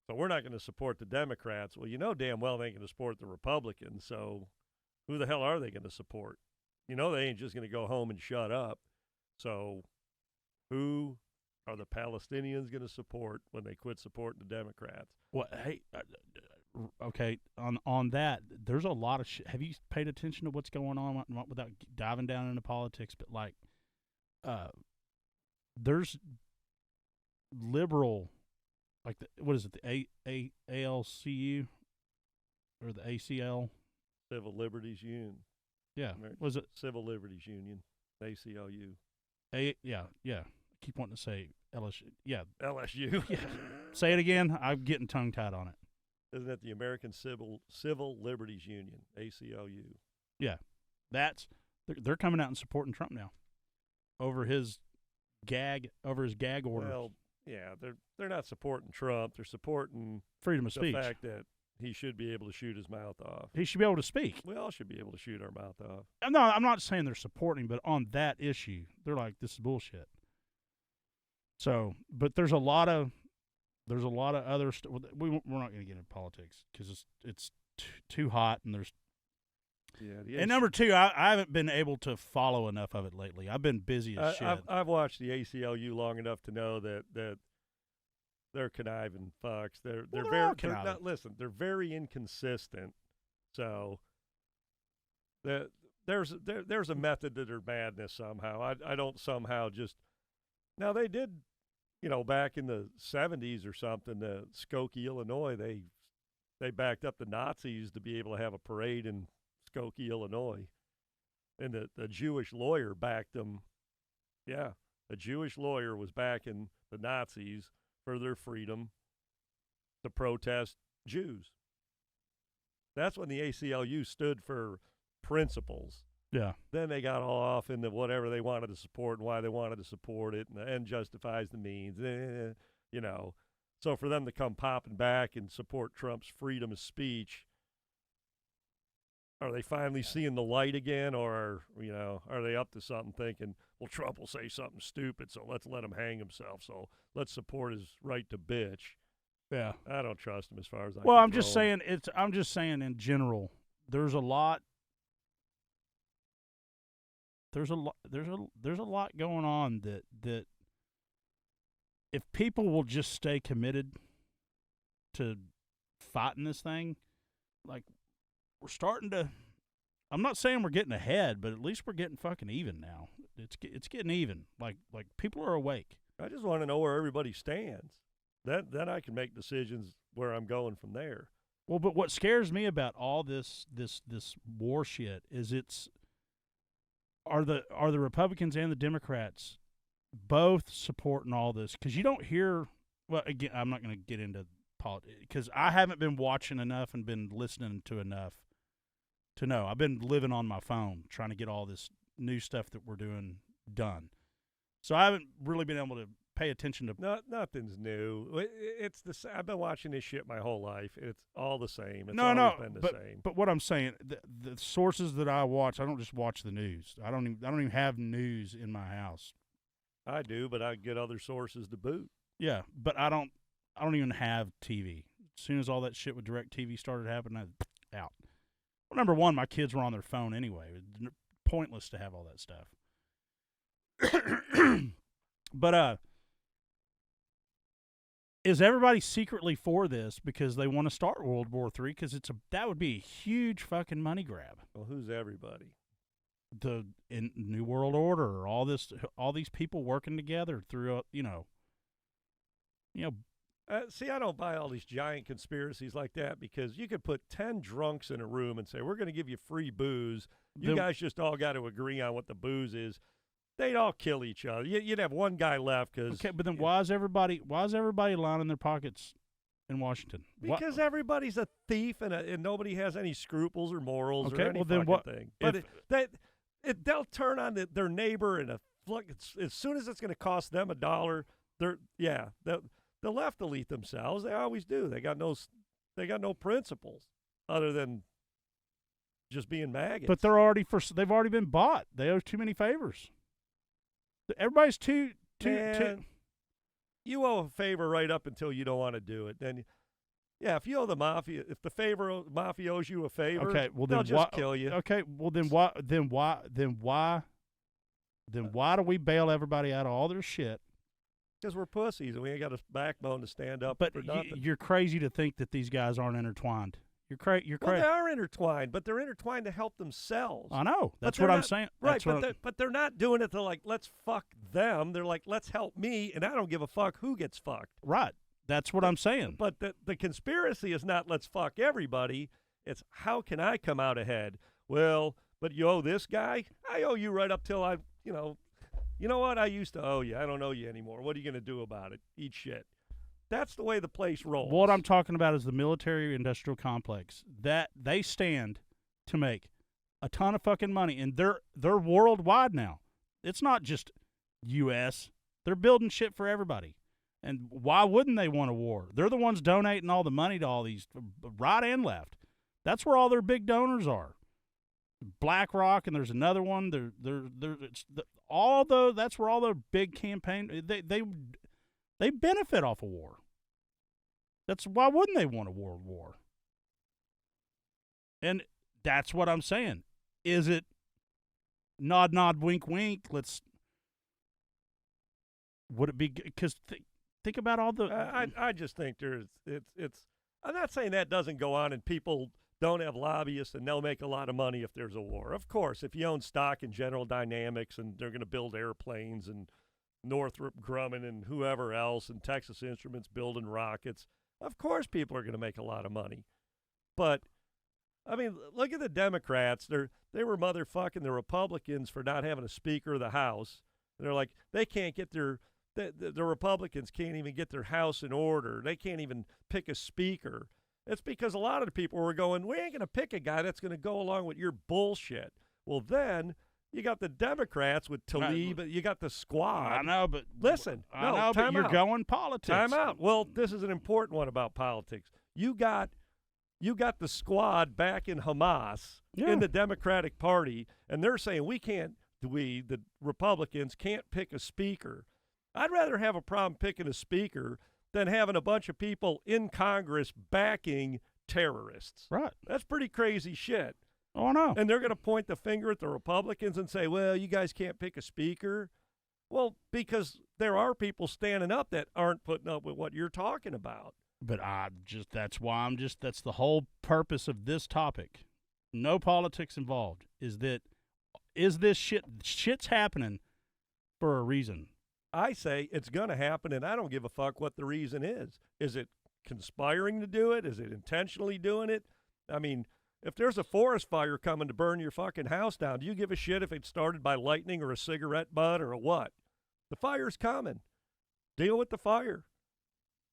so we're not going to support the Democrats. Well, damn well they ain't going to support the Republicans, so who the hell are they going to support? They ain't just going to go home and shut up. So who are the Palestinians going to support when they quit supporting the Democrats? Well, hey, okay, on that, there's a lot of shit. Have you paid attention to what's going on without diving down into politics? But there's liberal, what is it, the ALCU or the ACL? Civil Liberties Union. Yeah, was it Civil Liberties Union? ACLU. Yeah. I keep wanting to say LSU. Yeah, LSU. Yeah. Say it again. I'm getting tongue tied on it. Isn't that the American Civil Liberties Union, ACLU? Yeah, they're coming out and supporting Trump now over his gag orders. Well, yeah, they're not supporting Trump. They're supporting freedom of speech. The fact that he should be able to shoot his mouth off. He should be able to speak. We all should be able to shoot our mouth off. No, I'm not saying they're supporting, but on that issue, they're like, this is bullshit. So, but there's a lot of other stuff. We're not going to get into politics because it's too hot, and there's. Yeah. And number two, I haven't been able to follow enough of it lately. I've been busy as shit. I've watched the ACLU long enough to know that they're conniving fucks. They're very inconsistent. So there's a method to their madness somehow. I don't somehow just now they did, back in the 70s or something, Skokie, Illinois, they backed up the Nazis to be able to have a parade in Skokie, Illinois, and the Jewish lawyer backed them. Yeah, a Jewish lawyer was backing the Nazis for their freedom to protest Jews. That's when the ACLU stood for principles. Yeah. Then they got all off into whatever they wanted to support and why they wanted to support it, and the end justifies the means. So for them to come popping back and support Trump's freedom of speech, are they finally seeing the light again, or are they up to something thinking, well, Trump will say something stupid, so let's let him hang himself. So let's support his right to bitch. Yeah, I don't trust him as far as I. Well, I'm just saying in general, there's a lot. There's a lot going on that if people will just stay committed to fighting this thing, like we're starting to. I'm not saying we're getting ahead, but at least we're getting fucking even now. It's getting even. Like people are awake. I just want to know where everybody stands. Then I can make decisions where I'm going from there. Well, but what scares me about all this war shit is are the Republicans and the Democrats both supporting all this? Because you don't hear. Well, again, I'm not going to get into politics because I haven't been watching enough and been listening to enough to know. I've been living on my phone trying to get all this new stuff that we're doing done. So I haven't really been able to pay attention to. Nothing's new. It's I've been watching this shit my whole life. It's all the same. It's always been the same. But what I'm saying, the sources that I watch, I don't just watch the news. I don't even have news in my house. I do, but I get other sources to boot. Yeah, but I don't even have TV. As soon as all that shit with DirecTV started happening, I out. Well, number one, my kids were on their phone anyway. It's pointless to have all that stuff. But is everybody secretly for this because they want to start World War III? Because that would be a huge fucking money grab. Well, who's everybody? The New World Order, all these people working together through, See, I don't buy all these giant conspiracies like that because you could put 10 drunks in a room and say, we're going to give you free booze. You guys just all got to agree on what the booze is. They'd all kill each other. You'd have one guy left because. Okay, but then why is everybody lining their pockets in Washington? Because everybody's a thief and nobody has any scruples or morals or any then fucking thing. But they'll turn on their neighbor and as soon as it's going to cost them $1, the left will eat themselves. They always do. They got no principles other than just being maggots. But they've already been bought. They owe too many favors. Everybody's too. You owe a favor right up until you don't want to do it. Then, if you owe the mafia, if the mafia owes you a favor, okay, well they'll then just kill you. Okay, well then why do we bail everybody out of all their shit? Because we're pussies and we ain't got a backbone to stand up but for nothing. You're crazy to think that these guys aren't intertwined. You're crazy. Well, they are intertwined, but they're intertwined to help themselves. I know. That's what I'm saying. Right, but they're not doing it to let's fuck them. They're like, let's help me, and I don't give a fuck who gets fucked. Right. That's what I'm saying. But the conspiracy is not let's fuck everybody. It's how can I come out ahead? Well, but you owe this guy? I owe you right up till you know what? I used to owe you. I don't owe you anymore. What are you going to do about it? Eat shit. That's the way the place rolls. What I'm talking about is the military-industrial complex. That they stand to make a ton of fucking money, and they're worldwide now. It's not just U.S. They're building shit for everybody. And why wouldn't they want a war? They're the ones donating all the money to all these, right and left. That's where all their big donors are. BlackRock, and there's another one. That's where all their big campaign. They benefit off a war. Why wouldn't they want a world war? And that's what I'm saying. Is it nod, nod, wink, wink? Would it be? Because think about all the. I just think it's. I'm not saying that doesn't go on and people don't have lobbyists and they'll make a lot of money if there's a war. Of course, if you own stock in General Dynamics and they're going to build airplanes and Northrop Grumman and whoever else and Texas Instruments building rockets, of course people are going to make a lot of money. But, I mean, look at the Democrats. They were motherfucking the Republicans for not having a Speaker of the House. They're like, they can't get the Republicans can't even get their house in order. They can't even pick a speaker. It's because a lot of the people were going, we ain't going to pick a guy that's going to go along with your bullshit. Well, then you got the Democrats with Tlaib. You got the Squad. I know, but listen. I know, but you're going politics. Time out. Well, this is an important one about politics. You got the Squad back in Hamas in the Democratic Party, and they're saying the Republicans can't pick a speaker. I'd rather have a problem picking a speaker than having a bunch of people in Congress backing terrorists. Right. That's pretty crazy shit. Oh, no. And they're going to point the finger at the Republicans and say, well, you guys can't pick a speaker. Well, because there are people standing up that aren't putting up with what you're talking about. But that's the whole purpose of this topic. No politics involved. Is this shit's happening for a reason. I say it's going to happen, and I don't give a fuck what the reason is. Is it conspiring to do it? Is it intentionally doing it? I mean, if there's a forest fire coming to burn your fucking house down, do you give a shit if it's started by lightning or a cigarette butt or a what? The fire's coming. Deal with the fire.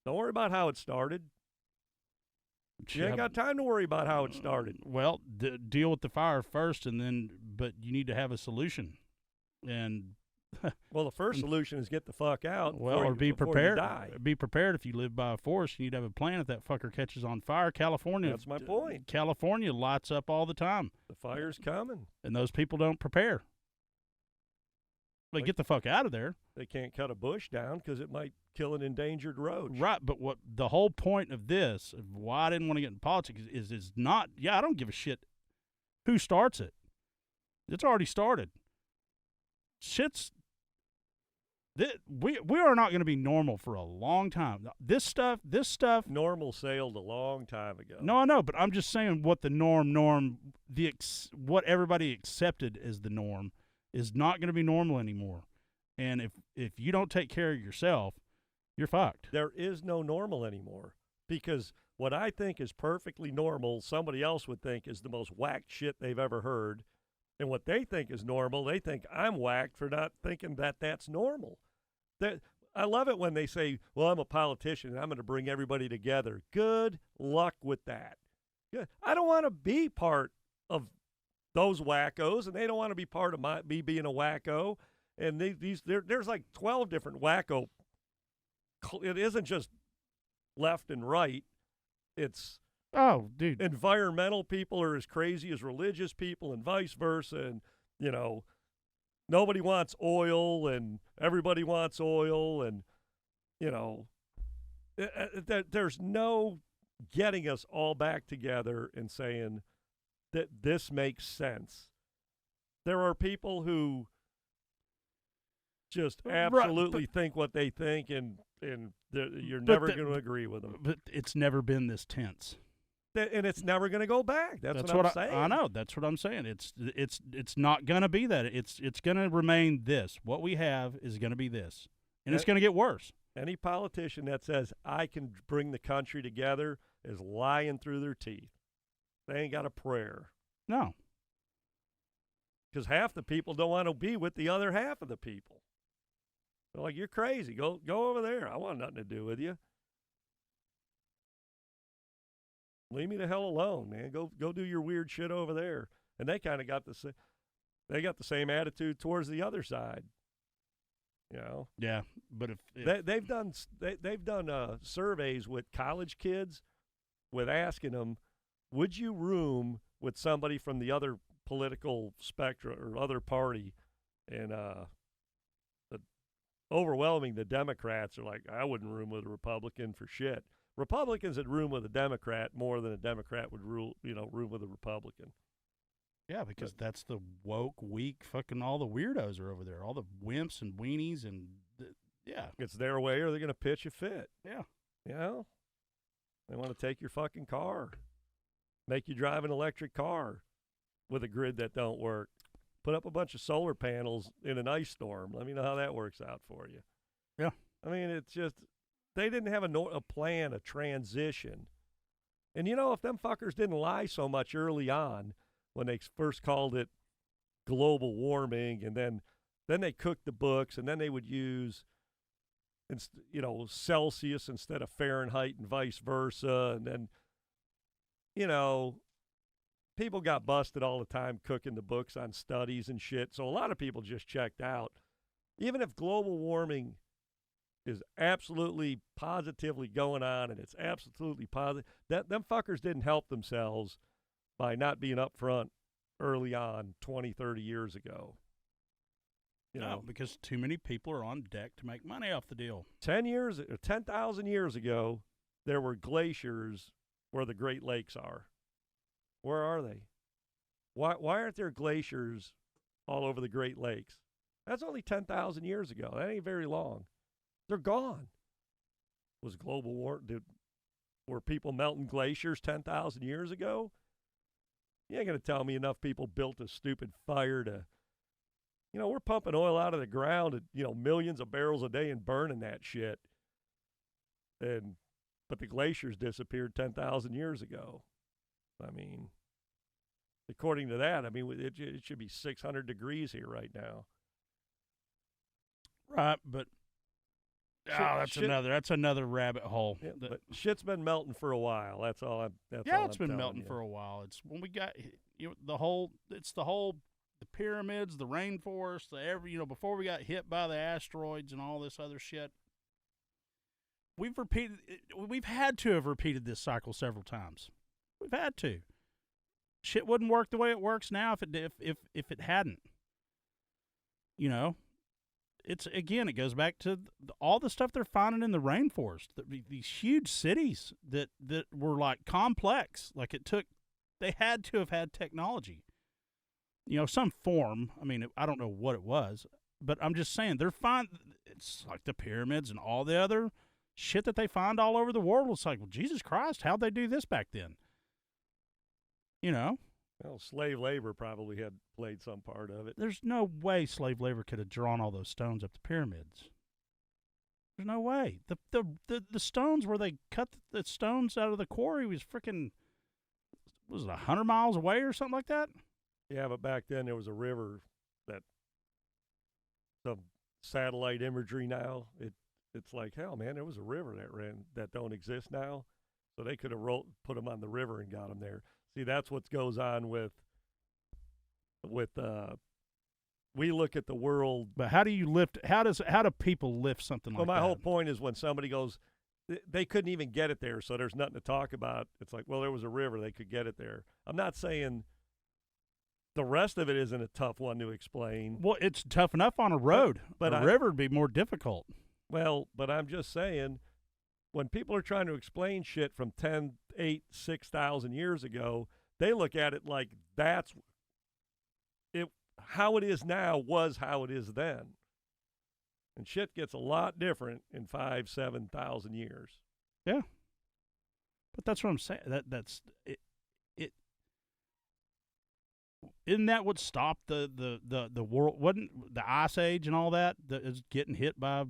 Don't worry about how it started. You ain't got time to worry about how it started. Well, deal with the fire first, but you need to have a solution. And well, the first solution is get the fuck out. Well, or be prepared. Die. Be prepared if you live by a forest. You need to have a plan if that fucker catches on fire. California. That's my point. California lights up all the time. The fire's coming, and those people don't prepare. They get the fuck out of there. They can't cut a bush down because it might kill an endangered roach. Right, but what the whole point of this, of why I didn't want to get in politics, is not. Yeah, I don't give a shit who starts it. It's already started. Shit's We are not going to be normal for a long time. This stuff. Normal sailed a long time ago. No, I know, but I'm just saying what the what everybody accepted as the norm is not going to be normal anymore. And if you don't take care of yourself, you're fucked. There is no normal anymore, because what I think is perfectly normal, somebody else would think is the most whacked shit they've ever heard. And what they think is normal, they think I'm whacked for not thinking that that's normal. I love it when they say, well, I'm a politician and I'm going to bring everybody together. Good luck with that. Good. I don't want to be part of those wackos, and they don't want to be part of me being a wacko. And there's like 12 different wacko. It isn't just left and right. It's dude. Environmental people are as crazy as religious people, and vice versa. And nobody wants oil, and everybody wants oil, and there's no getting us all back together and saying that this makes sense. There are people who just absolutely think what they think, and you're never going to agree with them. But it's never been this tense. And it's never going to go back. That's what I'm saying. I know. That's what I'm saying. It's not going to be that. It's going to remain this. What we have is going to be this, and it's going to get worse. Any politician that says I can bring the country together is lying through their teeth. They ain't got a prayer. No. Because half the people don't want to be with the other half of the people. They're like, you're crazy. Go over there. I want nothing to do with you. Leave me the hell alone, man. Go do your weird shit over there. And they kind of got the same attitude towards the other side. Yeah, but if they've done surveys with college kids, with asking them, would you room with somebody from the other political spectrum or other party? And overwhelming, the Democrats are like, I wouldn't room with a Republican for shit. Republicans would room with a Democrat more than a Democrat would room with a Republican. Yeah, because that's the woke, weak, fucking all the weirdos are over there. All the wimps and weenies and, yeah. It's their way or they're going to pitch a fit. Yeah. They want to take your fucking car. Make you drive an electric car with a grid that don't work. Put up a bunch of solar panels in an ice storm. Let me know how that works out for you. Yeah. I mean, it's just, they didn't have a plan, a transition. And if them fuckers didn't lie so much early on when they first called it global warming, and then they cooked the books, and then they would use Celsius instead of Fahrenheit and vice versa. And then, people got busted all the time cooking the books on studies and shit. So a lot of people just checked out. Even if global warming is absolutely positively going on, and it's absolutely positive, them fuckers didn't help themselves by not being up front early on 20, 30 years ago. No, because too many people are on deck to make money off the deal. 10,000 years ago, there were glaciers where the Great Lakes are. Where are they? Why aren't there glaciers all over the Great Lakes? That's only 10,000 years ago. That ain't very long. They're gone. Was global warming? Were people melting glaciers 10,000 years ago? You ain't going to tell me enough people built a stupid fire to, we're pumping oil out of the ground at, millions of barrels a day and burning that shit. But the glaciers disappeared 10,000 years ago. I mean, according to that, it should be 600 degrees here right now. Right, but that's another rabbit hole. Yeah, but shit's been melting for a while. That's all. It's been melting for a while. It's when we got the pyramids, the rainforest, before we got hit by the asteroids and all this other shit. We've had to have repeated this cycle several times. We've had to. Shit wouldn't work the way it works now if it hadn't. It's, again, it goes back to all the stuff they're finding in the rainforest. These huge cities that were like complex. Like they had to have had technology. Some form. I don't know what it was. But I'm just saying, they're fine. It's like the pyramids and all the other shit that they find all over the world. It's like, well, Jesus Christ, how'd they do this back then? You know? Well, slave labor probably had played some part of it. There's no way slave labor could have drawn all those stones up the pyramids. There's no way. The stones where they cut the stones out of the quarry was freaking, was it 100 miles away or something like that? Yeah, but back then there was a river that some satellite imagery now. It's like, hell, man, there was a river that ran that don't exist now. So they could have put them on the river and got them there. See, that's what goes on with we look at the world. But how do you lift? How do people lift something like Well, that? my whole point is when somebody goes, they couldn't even get it there, so there's nothing to talk about. It's like, well, there was a river, they could get it there. I'm not saying the rest of it isn't a tough one to explain. Well, it's tough enough on a road, but a river would be more difficult. Well, but I'm just saying, when people are trying to explain shit from 10, 8, 6,000 years ago, they look at it like that's it. How it is now was how it is then. And shit gets a lot different in 5,000, 7,000 years. Yeah. But that's what I'm saying. That's it. Isn't that what stopped the world? Wasn't the Ice Age and all that is getting hit by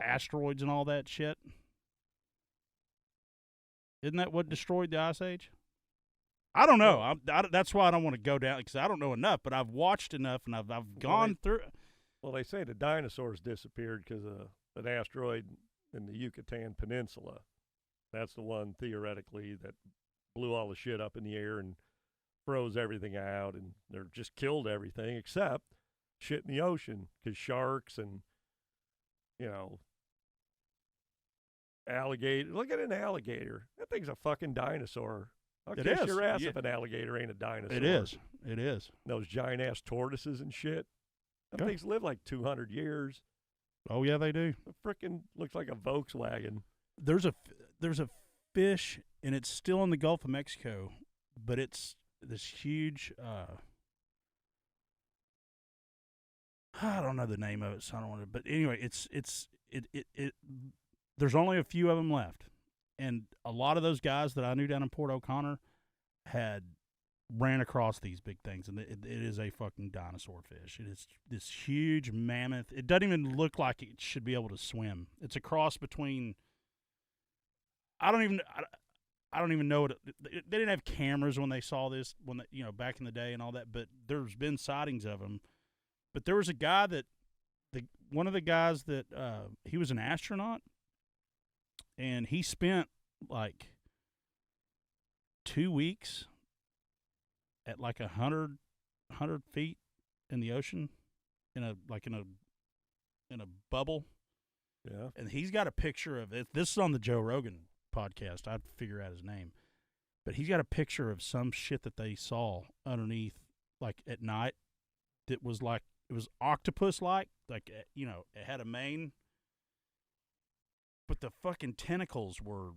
asteroids and all that shit? Isn't that what destroyed the Ice Age? I don't know. That's why I don't want to go down, because I don't know enough. But I've watched enough, and I've gone through. Well, they say the dinosaurs disappeared because of an asteroid in the Yucatan Peninsula. That's the one, theoretically, that blew all the shit up in the air and froze everything out, and they're just killed everything except shit in the ocean, because sharks and, alligator. Look at an alligator. That thing's a fucking dinosaur. I'll kiss your ass if an alligator ain't a dinosaur. It is. It is. Those giant-ass tortoises and shit. Them things live like 200 years. Oh, yeah, they do. It frickin' looks like a Volkswagen. There's a fish, and it's still in the Gulf of Mexico, but it's this huge, I don't know the name of it, so I don't want to, but anyway, there's only a few of them left. And a lot of those guys that I knew down in Port O'Connor had ran across these big things, and it is a fucking dinosaur fish. It is this huge mammoth. It doesn't even look like it should be able to swim. It's a cross between. I don't even know what they didn't have cameras when they saw this back in the day and all that. But there's been sightings of them. But there was a guy one of the guys that he was an astronaut. And he spent like 2 weeks at like 100 feet in the ocean in a bubble. Yeah. And he's got a picture of it. This is on the Joe Rogan podcast. I'd figure out his name. But he's got a picture of some shit that they saw underneath, like at night, that was like, it was octopus-like. Like, it had a mane. But the fucking tentacles were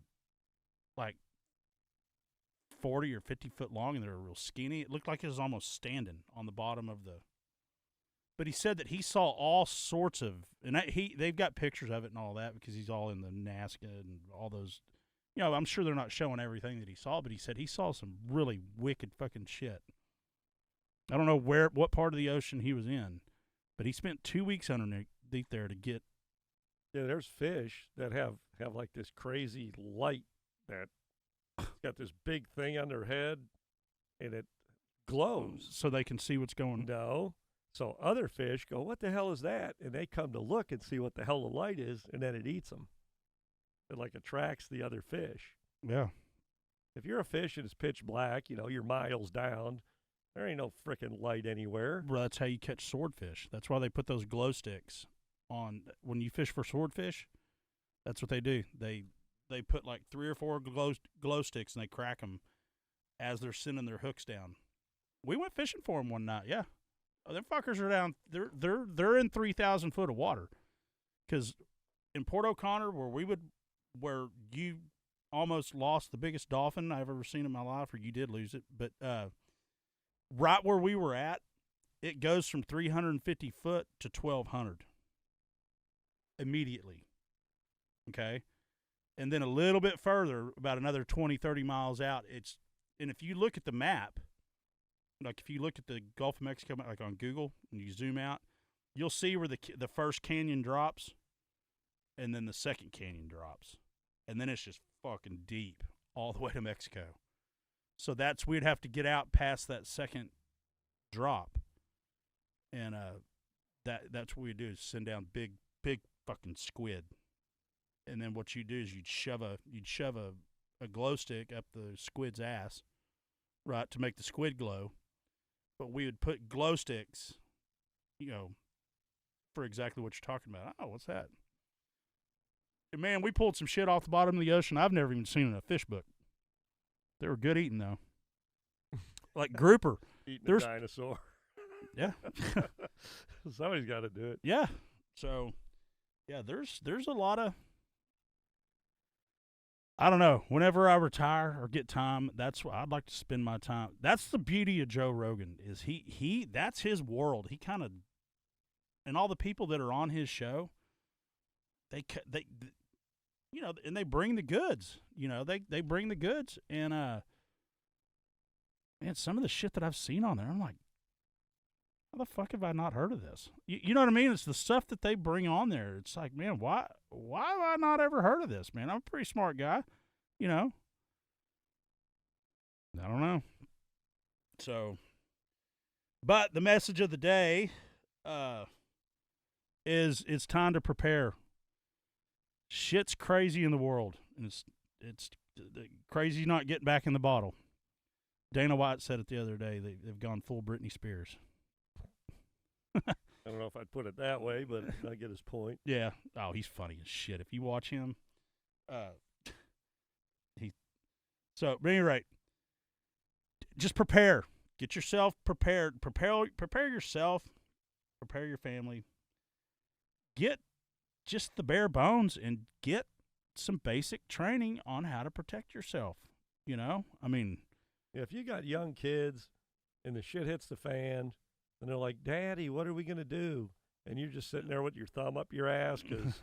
like 40 or 50 foot long, and they were real skinny. It looked like it was almost standing on the bottom of the. But he said that he saw all sorts of, and they've got pictures of it and all that, because he's all in the Nazca and all those. I'm sure they're not showing everything that he saw, but he said he saw some really wicked fucking shit. I don't know what part of the ocean he was in, but he spent 2 weeks underneath there to get. Yeah, there's fish that have like this crazy light that got this big thing on their head, and it glows. So they can see what's going on. No. So other fish go, what the hell is that? And they come to look and see what the hell the light is, and then it eats them. It like attracts the other fish. Yeah. If you're a fish and it's pitch black, you're miles down, there ain't no frickin' light anywhere. Well, that's how you catch swordfish. That's why they put those glow sticks on when you fish for swordfish. That's what they do. They put like 3 or 4 glow sticks, and they crack them as they're sending their hooks down. We went fishing for them one night. Yeah, them fuckers are down. They're in 3,000 foot of water. Because in Port O'Connor, where you almost lost the biggest dolphin I've ever seen in my life, or you did lose it, but right where we were at, it goes from 350 foot to 1,200 immediately. Okay? And then a little bit further, about another 20, 30 miles out, and if you look at the map, like if you look at the Gulf of Mexico, like on Google, and you zoom out, you'll see where the first canyon drops, and then the second canyon drops. And then it's just fucking deep all the way to Mexico. So we'd have to get out past that second drop. And that's what we do, is send down big fucking squid. And then what you do is you'd shove a glow stick up the squid's ass, right, to make the squid glow. But we would put glow sticks, for exactly what you're talking about. Oh, what's that? And man, we pulled some shit off the bottom of the ocean I've never even seen in a fish book. They were good eating, though. Like grouper. Eating a dinosaur. Yeah. Somebody's got to do it. Yeah. So, yeah, there's a lot of, I don't know. Whenever I retire or get time, that's what I'd like to spend my time. That's the beauty of Joe Rogan, is he that's his world. He kind of, and all the people that are on his show, they and they bring the goods. They bring the goods, and man, some of the shit that I've seen on there, I'm like, how the fuck have I not heard of this? You know what I mean? It's the stuff that they bring on there. It's like, man, why have I not ever heard of this, man? I'm a pretty smart guy, I don't know. So, but the message of the day is it's time to prepare. Shit's crazy in the world, and it's crazy not getting back in the bottle. Dana White said it the other day. They've gone full Britney Spears. I don't know if I'd put it that way, but I get his point. Yeah. Oh, he's funny as shit. If you watch him, So, at any rate, just prepare. Get yourself prepared. Prepare yourself. Prepare your family. Get just the bare bones and get some basic training on how to protect yourself. I mean, if you got young kids and the shit hits the fan and they're like, Daddy, what are we going to do? And you're just sitting there with your thumb up your ass because,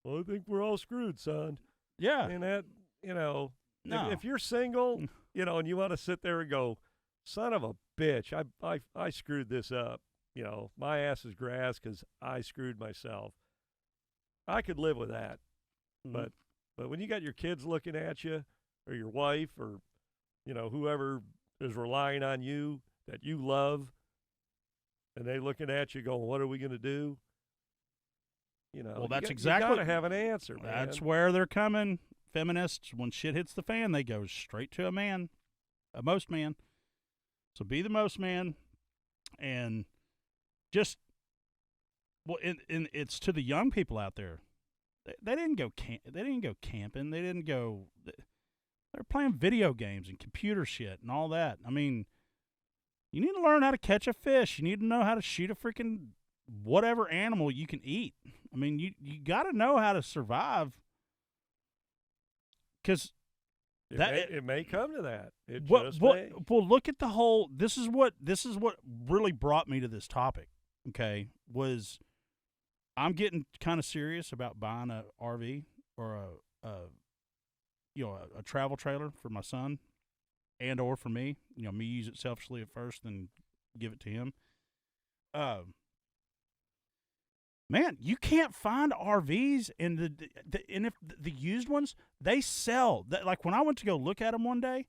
well, I think we're all screwed, son. Yeah. And that, no. if you're single, and you want to sit there and go, son of a bitch, I screwed this up. My ass is grass because I screwed myself. I could live with that. Mm-hmm. But when you got your kids looking at you, or your wife, or whoever is relying on you that you love, and they looking at you going, what are we going to do? Well, that's exactly. You got to have an answer, man. That's where they're coming. Feminists, when shit hits the fan, they go straight to a most man. So be the most man, and just, well, and it's to the young people out there. They didn't go They didn't go camping. They didn't go. They're playing video games and computer shit and all that. I mean, you need to learn how to catch a fish. You need to know how to shoot a freaking whatever animal you can eat. I mean, you got to know how to survive. Because it may come to that. Well, look at the whole. This is what really brought me to this topic. Okay, was I'm getting kind of serious about buying a RV or a travel trailer for my son, and or for me. Me use it selfishly at first, then give it to him. Man, you can't find RVs, and if the used ones, they sell. Like when I went to go look at them one day,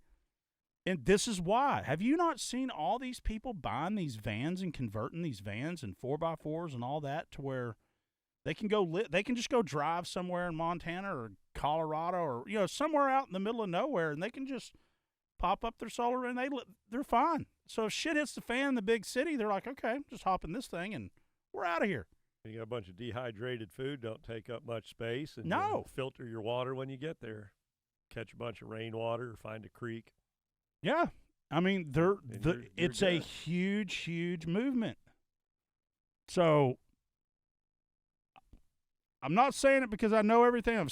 and this is why. Have you not seen all these people buying these vans and converting these vans and 4x4s and all that to where they can they can just go drive somewhere in Montana or Colorado or somewhere out in the middle of nowhere, and they can just pop up their solar and they're fine. So if shit hits the fan in the big city, they're like, okay, just hop in this thing and we're out of here. You got a bunch of dehydrated food, don't take up much space, and no. Filter your water when you get there. Catch a bunch of rainwater, find a creek. Yeah. I mean, it's a huge, huge movement. So I'm not saying it because I know everything. I'm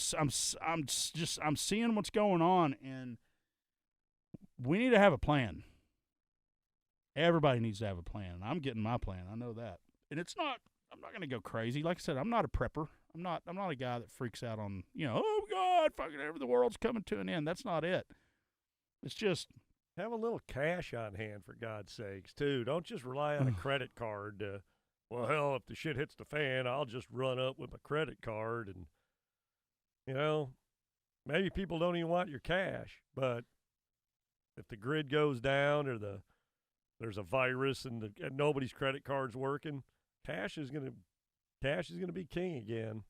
seeing what's going on, and we need to have a plan. Everybody needs to have a plan, and I'm getting my plan. I know that. And it's not. I'm not going to go crazy. Like I said, I'm not a prepper. I'm not a guy that freaks out on, oh God, fucking the world's coming to an end. That's not it. It's just have a little cash on hand, for God's sakes, too. Don't just rely on a credit card to, well, hell, if the shit hits the fan, I'll just run up with my credit card. And, maybe people don't even want your cash, but if the grid goes down or there's a virus and nobody's credit card's working, cash is gonna be king again.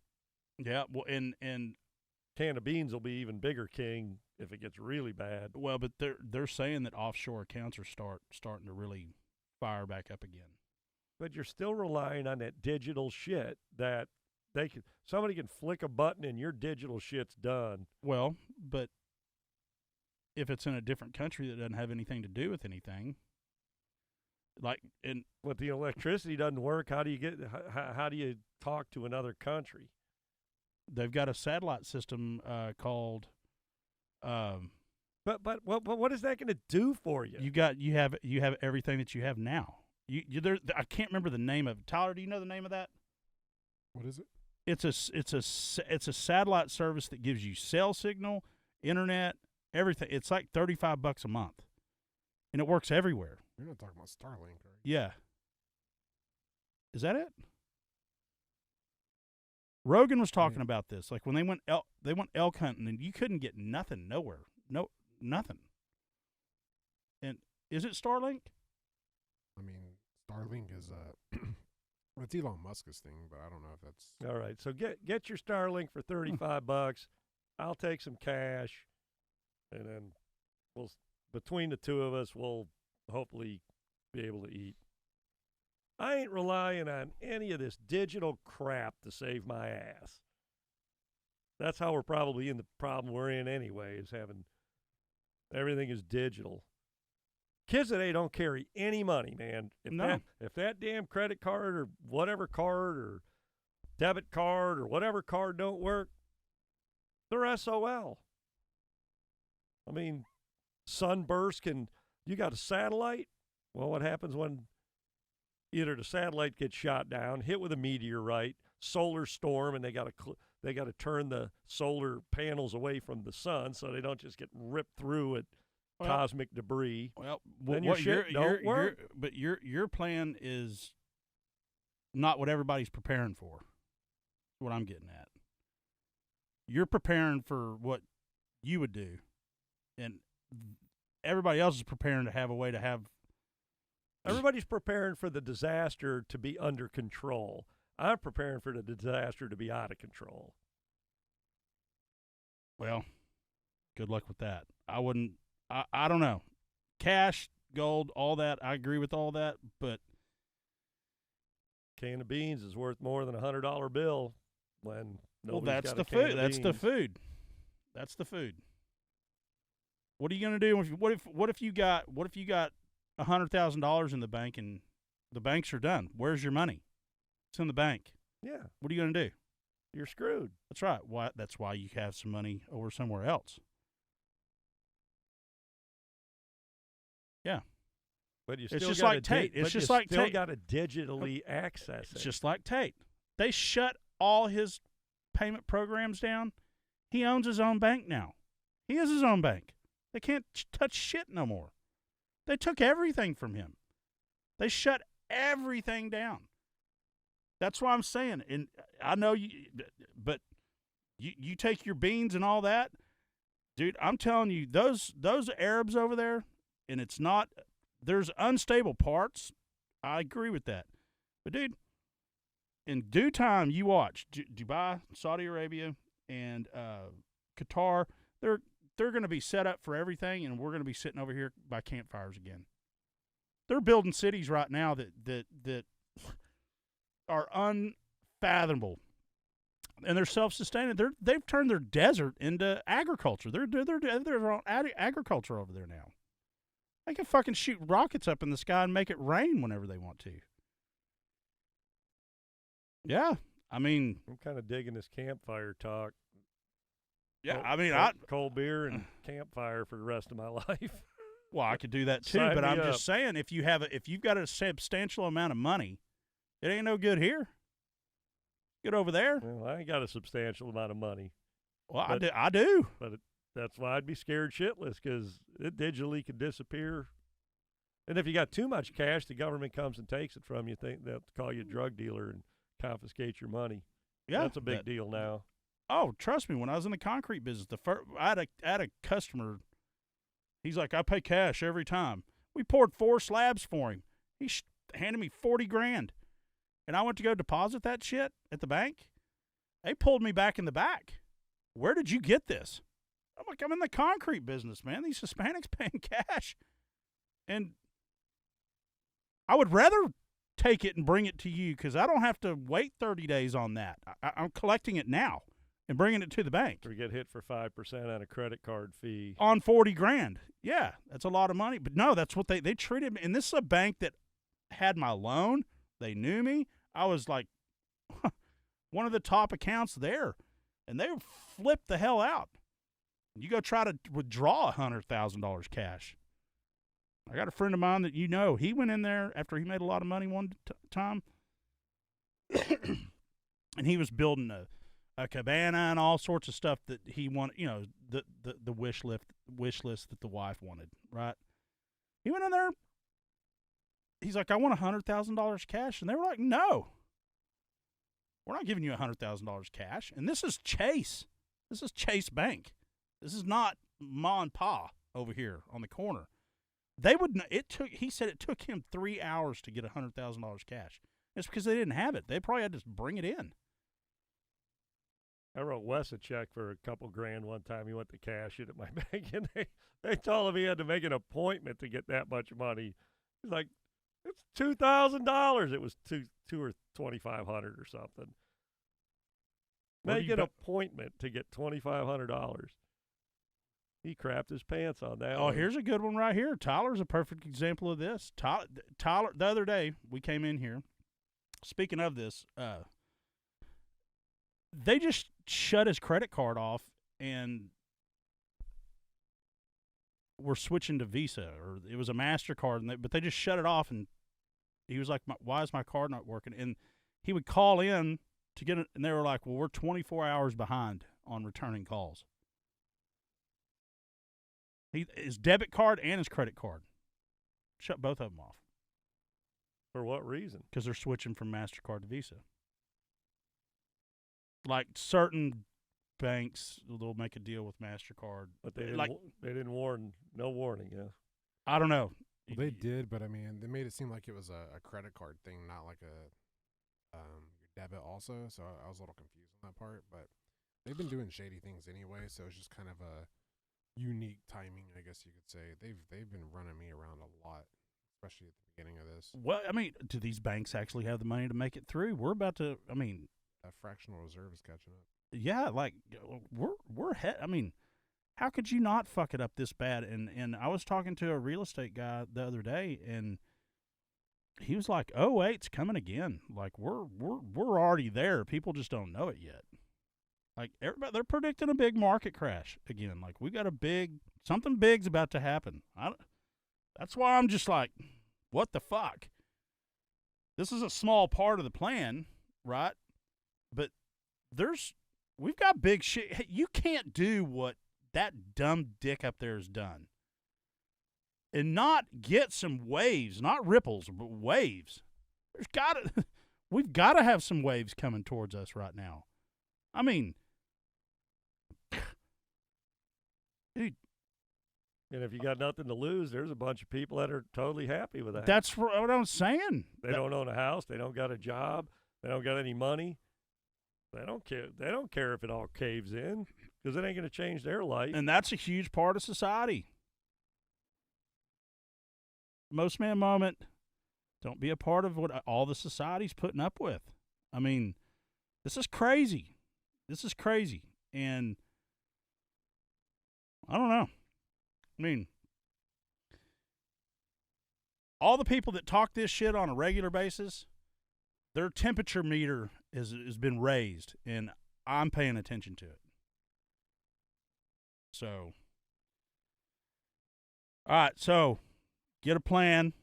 Yeah, well, and can of beans will be even bigger king if it gets really bad. Well, but they're saying that offshore accounts are starting to really fire back up again. But you're still relying on that digital shit that somebody can flick a button and your digital shit's done. Well, but if it's in a different country that doesn't have anything to do with anything, like in what the electricity doesn't work, how do you talk to another country? They've got a satellite system called. But what is that going to do for you? You have everything that you have now. I can't remember the name of it. Tyler, do you know the name of that? What is it? It's a satellite service that gives you cell signal, internet, everything. It's like $35 a month, and it works everywhere. You're not talking about Starlink, right? Yeah. Is that it? Rogan was talking about this. Like when they went elk hunting, and you couldn't get nothing nowhere. No, nothing. And is it Starlink? I mean, Starlink is it's Elon Musk's thing, but I don't know if that's all right. So get your Starlink for $35. I'll take some cash, and then between the two of us, we'll hopefully be able to eat. I ain't relying on any of this digital crap to save my ass. That's how we're probably in the problem we're in anyway, is having everything is digital. Kids today don't carry any money, man. If that damn credit card or whatever card or debit card or whatever card don't work, they're SOL. I mean, sunburst you got a satellite? Well, what happens when either the satellite gets shot down, hit with a meteorite, solar storm, and they got to turn the solar panels away from the sun so they don't just get ripped through at cosmic debris. Well, then your shit don't work. But your plan is not what everybody's preparing for. That's what I'm getting at. You're preparing for what you would do, and everybody else is preparing to have a way to have. Everybody's preparing for the disaster to be under control. I'm preparing for the disaster to be out of control. Well, good luck with that. I wouldn't. I don't know. Cash, gold, all that. I agree with all that, but can of beans is worth more than $100 bill when nobody's that's got the a can food. of That's beans. the food. That's the food. What are you gonna do? What if you got $100,000 in the bank and the banks are done? Where's your money? It's in the bank. Yeah. What are you gonna do? You're screwed. That's right. That's why you have some money over somewhere else. Yeah. But it's just like Tate. It's just like Tate. You still got to digitally access it. It's just like Tate. They shut all his payment programs down. He owns his own bank now. He has his own bank. They can't touch shit no more. They took everything from him. They shut everything down. That's why I'm saying, and I know you, but you take your beans and all that, dude. I'm telling you, those Arabs over there, and it's not. There's unstable parts. I agree with that, but dude, in due time, you watch Dubai, Saudi Arabia, and Qatar. They're going to be set up for everything, and we're going to be sitting over here by campfires again. They're building cities right now that are unfathomable, and they're self-sustaining. They've turned their desert into agriculture. They're on agriculture over there now. They can fucking shoot rockets up in the sky and make it rain whenever they want to. Yeah, I mean, I'm kind of digging this campfire talk. Yeah, I mean, cold beer and campfire for the rest of my life. Well, I could do that too, Sign but me I'm up. just saying if you've got a substantial amount of money, it ain't no good here. Good over there. Well, I ain't got a substantial amount of money. Well, But- I do. That's why I'd be scared shitless, because it digitally could disappear. And if you got too much cash, the government comes and takes it from you. Think they'll call you a drug dealer and confiscate your money. Yeah, That's a big deal now. Oh, trust me. When I was in the concrete business, I had a customer. He's like, I pay cash every time. We poured 4 slabs for him. He handed me $40,000, and I went to go deposit that shit at the bank. They pulled me back in the back. Where did you get this? I'm like, I'm in the concrete business, man. These Hispanics paying cash, and I would rather take it and bring it to you because I don't have to wait 30 days on that. I'm collecting it now and bringing it to the bank. Or get hit for 5% on a credit card fee. On $40,000. Yeah, that's a lot of money. But no, that's what they treated me. And this is a bank that had my loan. They knew me. I was like one of the top accounts there. And they flipped the hell out. You go try to withdraw $100,000 cash. I got a friend of mine that he went in there after he made a lot of money one time. And he was building a cabana and all sorts of stuff that he wanted, the wish list that the wife wanted, right? He went in there. He's like, I want $100,000 cash. And they were like, no, we're not giving you $100,000 cash. And this is Chase. This is Chase Bank. This is not Ma and Pa over here on the corner. He said it took him 3 hours to get $100,000 cash. It's because they didn't have it. They probably had to bring it in. I wrote Wes a check for a couple grand one time. He went to cash it at my bank, and they told him he had to make an appointment to get that much money. He's like, it's $2,000. It was two or $2,500 or something. Make an appointment to get $2,500. He crapped his pants on that. Oh, here's a good one right here. Tyler's a perfect example of this. Tyler, the other day we came in here. Speaking of this, they just shut his credit card off and were switching to Visa, or it was a MasterCard, but they just shut it off. And he was like, why is my card not working? And he would call in to get it, and they were like, well, we're 24 hours behind on returning calls. His debit card and his credit card. Shut both of them off. For what reason? Because they're switching from MasterCard to Visa. Like certain banks, they'll make a deal with MasterCard. But they didn't warn, no warning, yeah. I don't know. Well, they did, but I mean, they made it seem like it was a credit card thing, not like a debit also. So I was a little confused on that part. But they've been doing shady things anyway, so it's just kind of a unique timing, I guess you could say. They've been running me around a lot, especially at the beginning of this. Well, I mean, do these banks actually have the money to make it through? We're about to. I mean, That fractional reserve is catching up. yeah, like I mean, how could you not fuck it up this bad? And I was talking to a real estate guy the other day, and he was like, "Oh, wait, it's coming again. Like we're already there. People just don't know it yet." Like everybody, they're predicting a big market crash again. Like we got something big's about to happen. That's why I'm just like, what the fuck? This is a small part of the plan, right? But we've got big shit. Hey, you can't do what that dumb dick up there has done and not get some waves, not ripples, but waves. We've got to have some waves coming towards us right now. I mean, dude. And if you got nothing to lose, there's a bunch of people that are totally happy with that. That's what I'm saying. They don't own a house. They don't got a job. They don't got any money. They don't care. They don't care if it all caves in because it ain't going to change their life. And that's a huge part of society. Most man moment. Don't be a part of what all the society's putting up with. I mean, this is crazy. This is crazy. And I don't know. I mean, all the people that talk this shit on a regular basis, their temperature meter has been raised, and I'm paying attention to it. So, All right, so get a plan.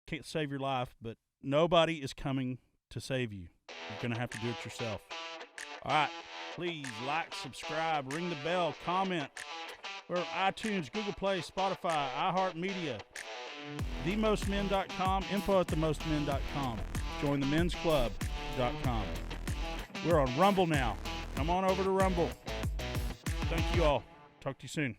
Can't save your life, but nobody is coming to save you. You're going to have to do it yourself. All right, please like, subscribe, ring the bell, comment. We're on iTunes, Google Play, Spotify, iHeartMedia, themostmen.com, info@themostmen.com, jointhemensclub.com. We're on Rumble now. Come on over to Rumble. Thank you all. Talk to you soon.